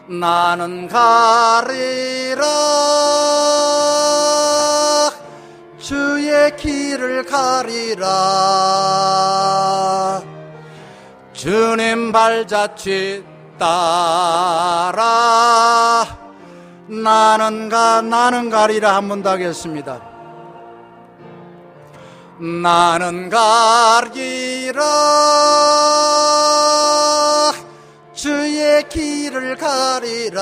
나는 가리라. 주의 길을 가리라. 주님 발자취 따라 나는 가리라. 한 번 더 하겠습니다. 나는 가리라, 주의 길을 가리라.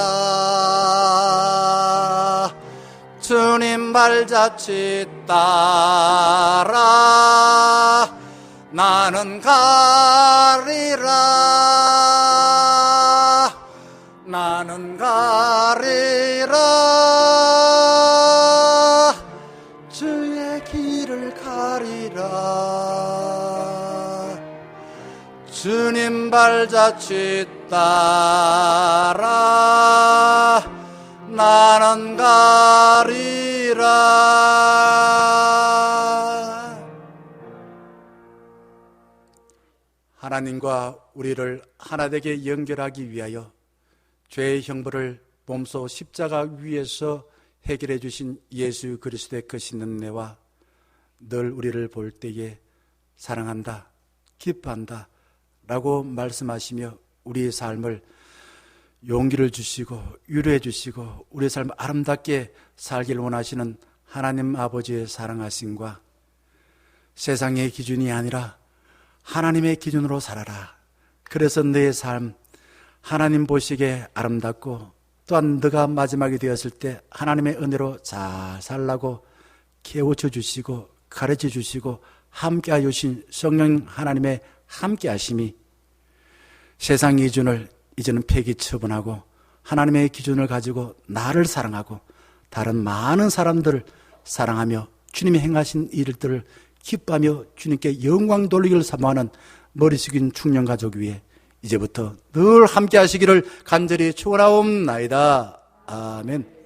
주님 발자취 따라 나는 가리라, 나는 가리라. 주의 길을 가리라. 주님 발자취 따라 나는 가리라. 하나님과 우리를 하나 되게 연결하기 위하여 죄의 형벌을 몸소 십자가 위에서 해결해 주신 예수 그리스도의 크신 은혜와 늘 우리를 볼 때에 사랑한다, 기뻐한다 라고 말씀하시며 우리의 삶을 용기를 주시고 위로해 주시고 우리의 삶을 아름답게 살기를 원하시는 하나님 아버지의 사랑하심과 세상의 기준이 아니라 하나님의 기준으로 살아라. 그래서 너의 삶 하나님 보시기에 아름답고 또한 너가 마지막이 되었을 때 하나님의 은혜로 잘 살라고 깨우쳐 주시고 가르쳐 주시고 함께하여 주신 성령 하나님의 함께하심이 세상 기준을 이제는 폐기 처분하고 하나님의 기준을 가지고 나를 사랑하고 다른 많은 사람들을 사랑하며 주님이 행하신 일들을 기뻐하며 주님께 영광 돌리기를 사모하는 머리 숙인 충령가족 위에 이제부터 늘 함께 하시기를 간절히 축원하옵나이다. 아멘.